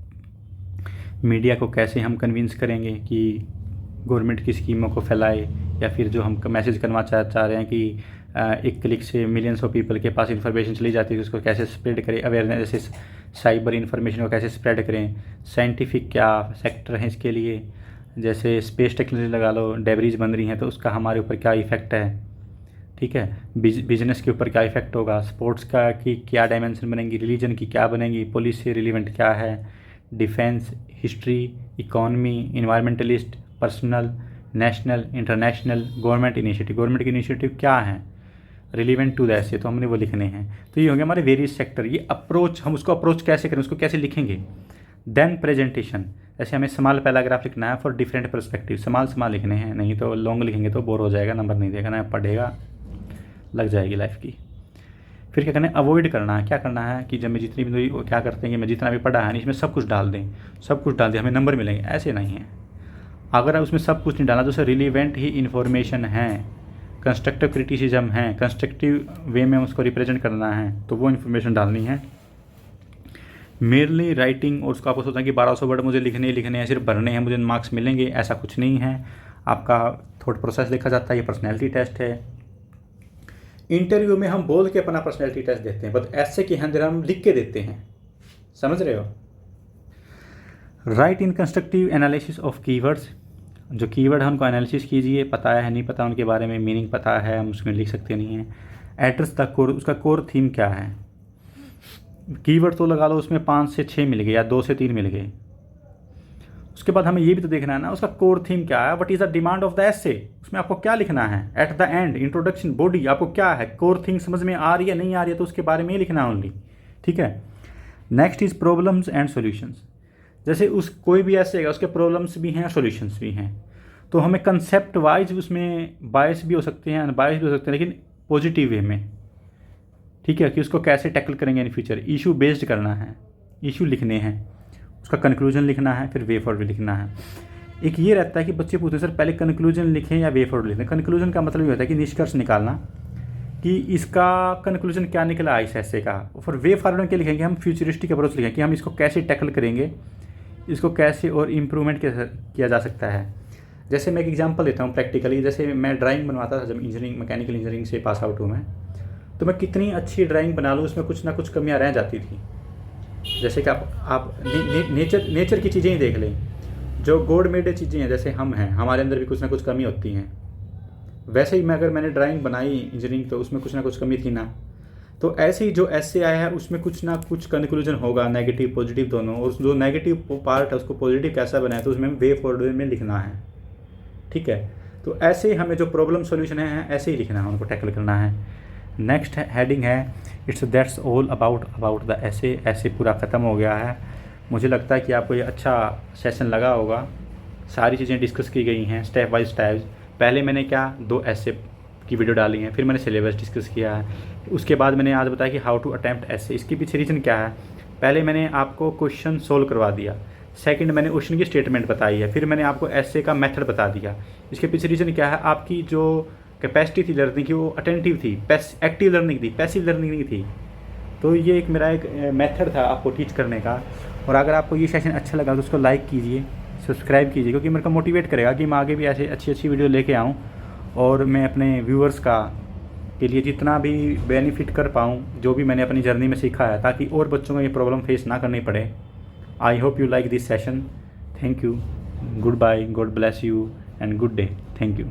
मीडिया को कैसे हम कन्विंस करेंगे कि गवर्नमेंट की स्कीमों को फैलाए, या फिर जो हम मैसेज करना चाह रहे हैं कि एक क्लिक से मिलियंस ऑफ पीपल के पास इन्फॉर्मेशन चली जाती है, उसको कैसे स्प्रेड करें, अवेयरनेस, जैसे साइबर इन्फॉर्मेशन को कैसे स्प्रेड करें। साइंटिफिक क्या सेक्टर हैं इसके लिए, जैसे स्पेस टेक्नोलॉजी लगा लो, डेबरीज बन रही हैं तो उसका हमारे ऊपर क्या इफ़ेक्ट है। ठीक है, बिजनेस के ऊपर क्या इफ़ेक्ट होगा, स्पोर्ट्स का की क्या डायमेंशन बनेंगी, रिलीजन की क्या बनेंगी, पुलिस से रिलीवेंट क्या है, defence, history, economy, environmentalist, personal, national, international, government की इनिशिएटिव क्या है रिलीवेंट टू दैट से, तो हमने वो लिखने हैं। तो ये हो गया हमारे वेरियस सेक्टर। ये अप्रोच, हम उसको अप्रोच कैसे करें, उसको कैसे लिखेंगे। देन प्रेजेंटेशन, ऐसे हमें स्मॉल पैराग्राफ लिखना है फॉर डिफरेंट पर्सपेक्टिव। स्मॉल लिखने हैं, नहीं तो लॉन्ग लिखेंगे तो बोर हो जाएगा, नंबर नहीं देगा ना, पढ़ेगा लग जाएगी लाइफ की। फिर क्या करना है, अवॉइड करना है। क्या करना है कि जब मैं जितनी भी क्या करते हैं कि मैं जितना भी पढ़ा है इसमें सब कुछ डाल दें, हमें नंबर मिलेंगे, ऐसे नहीं है। अगर उसमें सब कुछ नहीं डाला तो उसे रिलीवेंट ही इन्फॉर्मेशन है, कंस्ट्रक्टिव क्रिटिसिज्म है, कंस्ट्रक्टिव वे में उसको रिप्रेजेंट करना है, तो वो इन्फॉर्मेशन डालनी है। मेरली राइटिंग, और उसको आपको सोचना कि 1200 वर्ड मुझे लिखने हैं, सिर्फ भरने हैं, मुझे मार्क्स मिलेंगे, ऐसा कुछ नहीं है। आपका थॉट प्रोसेस लिखा जाता है, ये पर्सनैलिटी टेस्ट है। इंटरव्यू में हम बोल के अपना पर्सनैलिटी टेस्ट देते हैं, बट ऐसे के अंदर हम लिख के देते हैं, समझ रहे हो। Right in constructive analysis of keywords, जो कीवर्ड है उनको एनालिसिस कीजिए, पता है नहीं पता उनके बारे में, मीनिंग पता है हम उसमें लिख सकते नहीं हैं। एड्रेस द कोर, उसका कोर थीम क्या है। कीवर्ड तो लगा लो उसमें 5 से 6 मिल गए या 2 से 3 मिल गए, उसके बाद हमें ये भी तो देखना है ना उसका कोर थीम क्या है, what is the demand of the essay, उसमें आपको क्या लिखना है at the end, introduction, body, आपको क्या है कोर थिंग समझ में आ रही है नहीं आ रही है तो उसके बारे में ही लिखना है ओनली, ठीक है। Next is problems and solutions. जैसे उस कोई भी ऐसे है उसके प्रॉब्लम्स भी हैं सॉल्यूशंस भी हैं, तो हमें कंसेप्ट वाइज उसमें बायस भी हो सकते हैं अनबायस भी हो सकते हैं, लेकिन पॉजिटिव वे में, ठीक है, कि उसको कैसे टैकल करेंगे इन फ्यूचर। इशू बेस्ड करना है, इशू लिखने हैं, उसका कंक्लूजन लिखना है, फिर वे फॉरवर्ड लिखना है। एक ये रहता है कि बच्चे पूछते हैं सर पहले कंक्लूजन लिखें या वे फॉरवर्ड लिखें। कंक्लूजन का मतलब ये होता है कि निष्कर्ष निकालना कि इसका कंक्लूजन क्या निकला इस ऐसे का, फिर वे फॉरवर्ड के लिखेंगे हम फ्यूचरिस्टिक अप्रोच लिखेंगे कि हम इसको कैसे टैकल करेंगे, इसको कैसे और इम्प्रूवमेंट किया जा सकता है। जैसे मैं एक एग्जांपल देता हूँ प्रैक्टिकली, जैसे मैं ड्राइंग बनवाता था जब इंजीनियरिंग मैकेनिकल इंजीनियरिंग से पास आउट हूँ मैं, तो मैं कितनी अच्छी ड्राइंग बना लूँ उसमें कुछ ना कुछ कमियाँ रह जाती थी। जैसे कि आप नेचर की चीज़ें ही देख लें, जो गॉड मेड चीज़ें हैं, जैसे हम हैं, हमारे अंदर भी कुछ ना कुछ कमी होती हैं। वैसे ही अगर मैंने ड्राइंग बनाई इंजीनियरिंग तो उसमें कुछ ना कुछ कमी थी ना, तो ऐसे ही जो ऐसे आया है उसमें कुछ ना कुछ कंक्लूजन होगा, नेगेटिव पॉजिटिव दोनों, और जो नेगेटिव पार्ट है उसको पॉजिटिव कैसा बनाए तो उसमें वे फॉरवर्ड में लिखना है, ठीक है। तो ऐसे ही हमें जो प्रॉब्लम सॉल्यूशन है ऐसे ही लिखना है, उनको टैकल करना है। नेक्स्ट हेडिंग है it's that's all about the ऐसे। ऐसे पूरा ख़त्म हो गया है। मुझे लगता है कि आपको ये अच्छा सेशन लगा होगा, सारी चीज़ें डिस्कस की गई हैं स्टेप बाय स्टेप। पहले मैंने क्या 2 ऐसे की वीडियो डाली हैं, फिर मैंने सिलेबस डिस्कस किया है, उसके बाद मैंने आज बताया कि हाउ टू अटेम्प्ट ऐसे। इसके पीछे रीज़न क्या है, पहले मैंने आपको क्वेश्चन सोल्व करवा दिया, सेकंड मैंने क्वेश्चन की स्टेटमेंट बताई है, फिर मैंने आपको ऐसे का मेथड बता दिया। इसके पीछे रीज़न क्या है, आपकी जो कैपेसिटी थी लर्निंग की वो अटेंटिव थी, एक्टिव लर्निंग थी, पैसिव लर्निंग नहीं थी। तो ये एक मेरा एक मेथड था आपको टीच करने का। और अगर आपको ये सेशन अच्छा लगा तो उसको लाइक कीजिए, सब्सक्राइब कीजिए, क्योंकि मेरे को मोटिवेट करेगा कि मैं आगे भी ऐसे अच्छी अच्छी वीडियो लेके आऊँ और मैं अपने व्यूअर्स के लिए जितना भी बेनिफिट कर पाऊँ, जो भी मैंने अपनी जर्नी में सीखा है, ताकि और बच्चों को ये प्रॉब्लम फेस ना करनी पड़े। I hope you like this session. Thank you, goodbye, God bless you and good day. Thank you.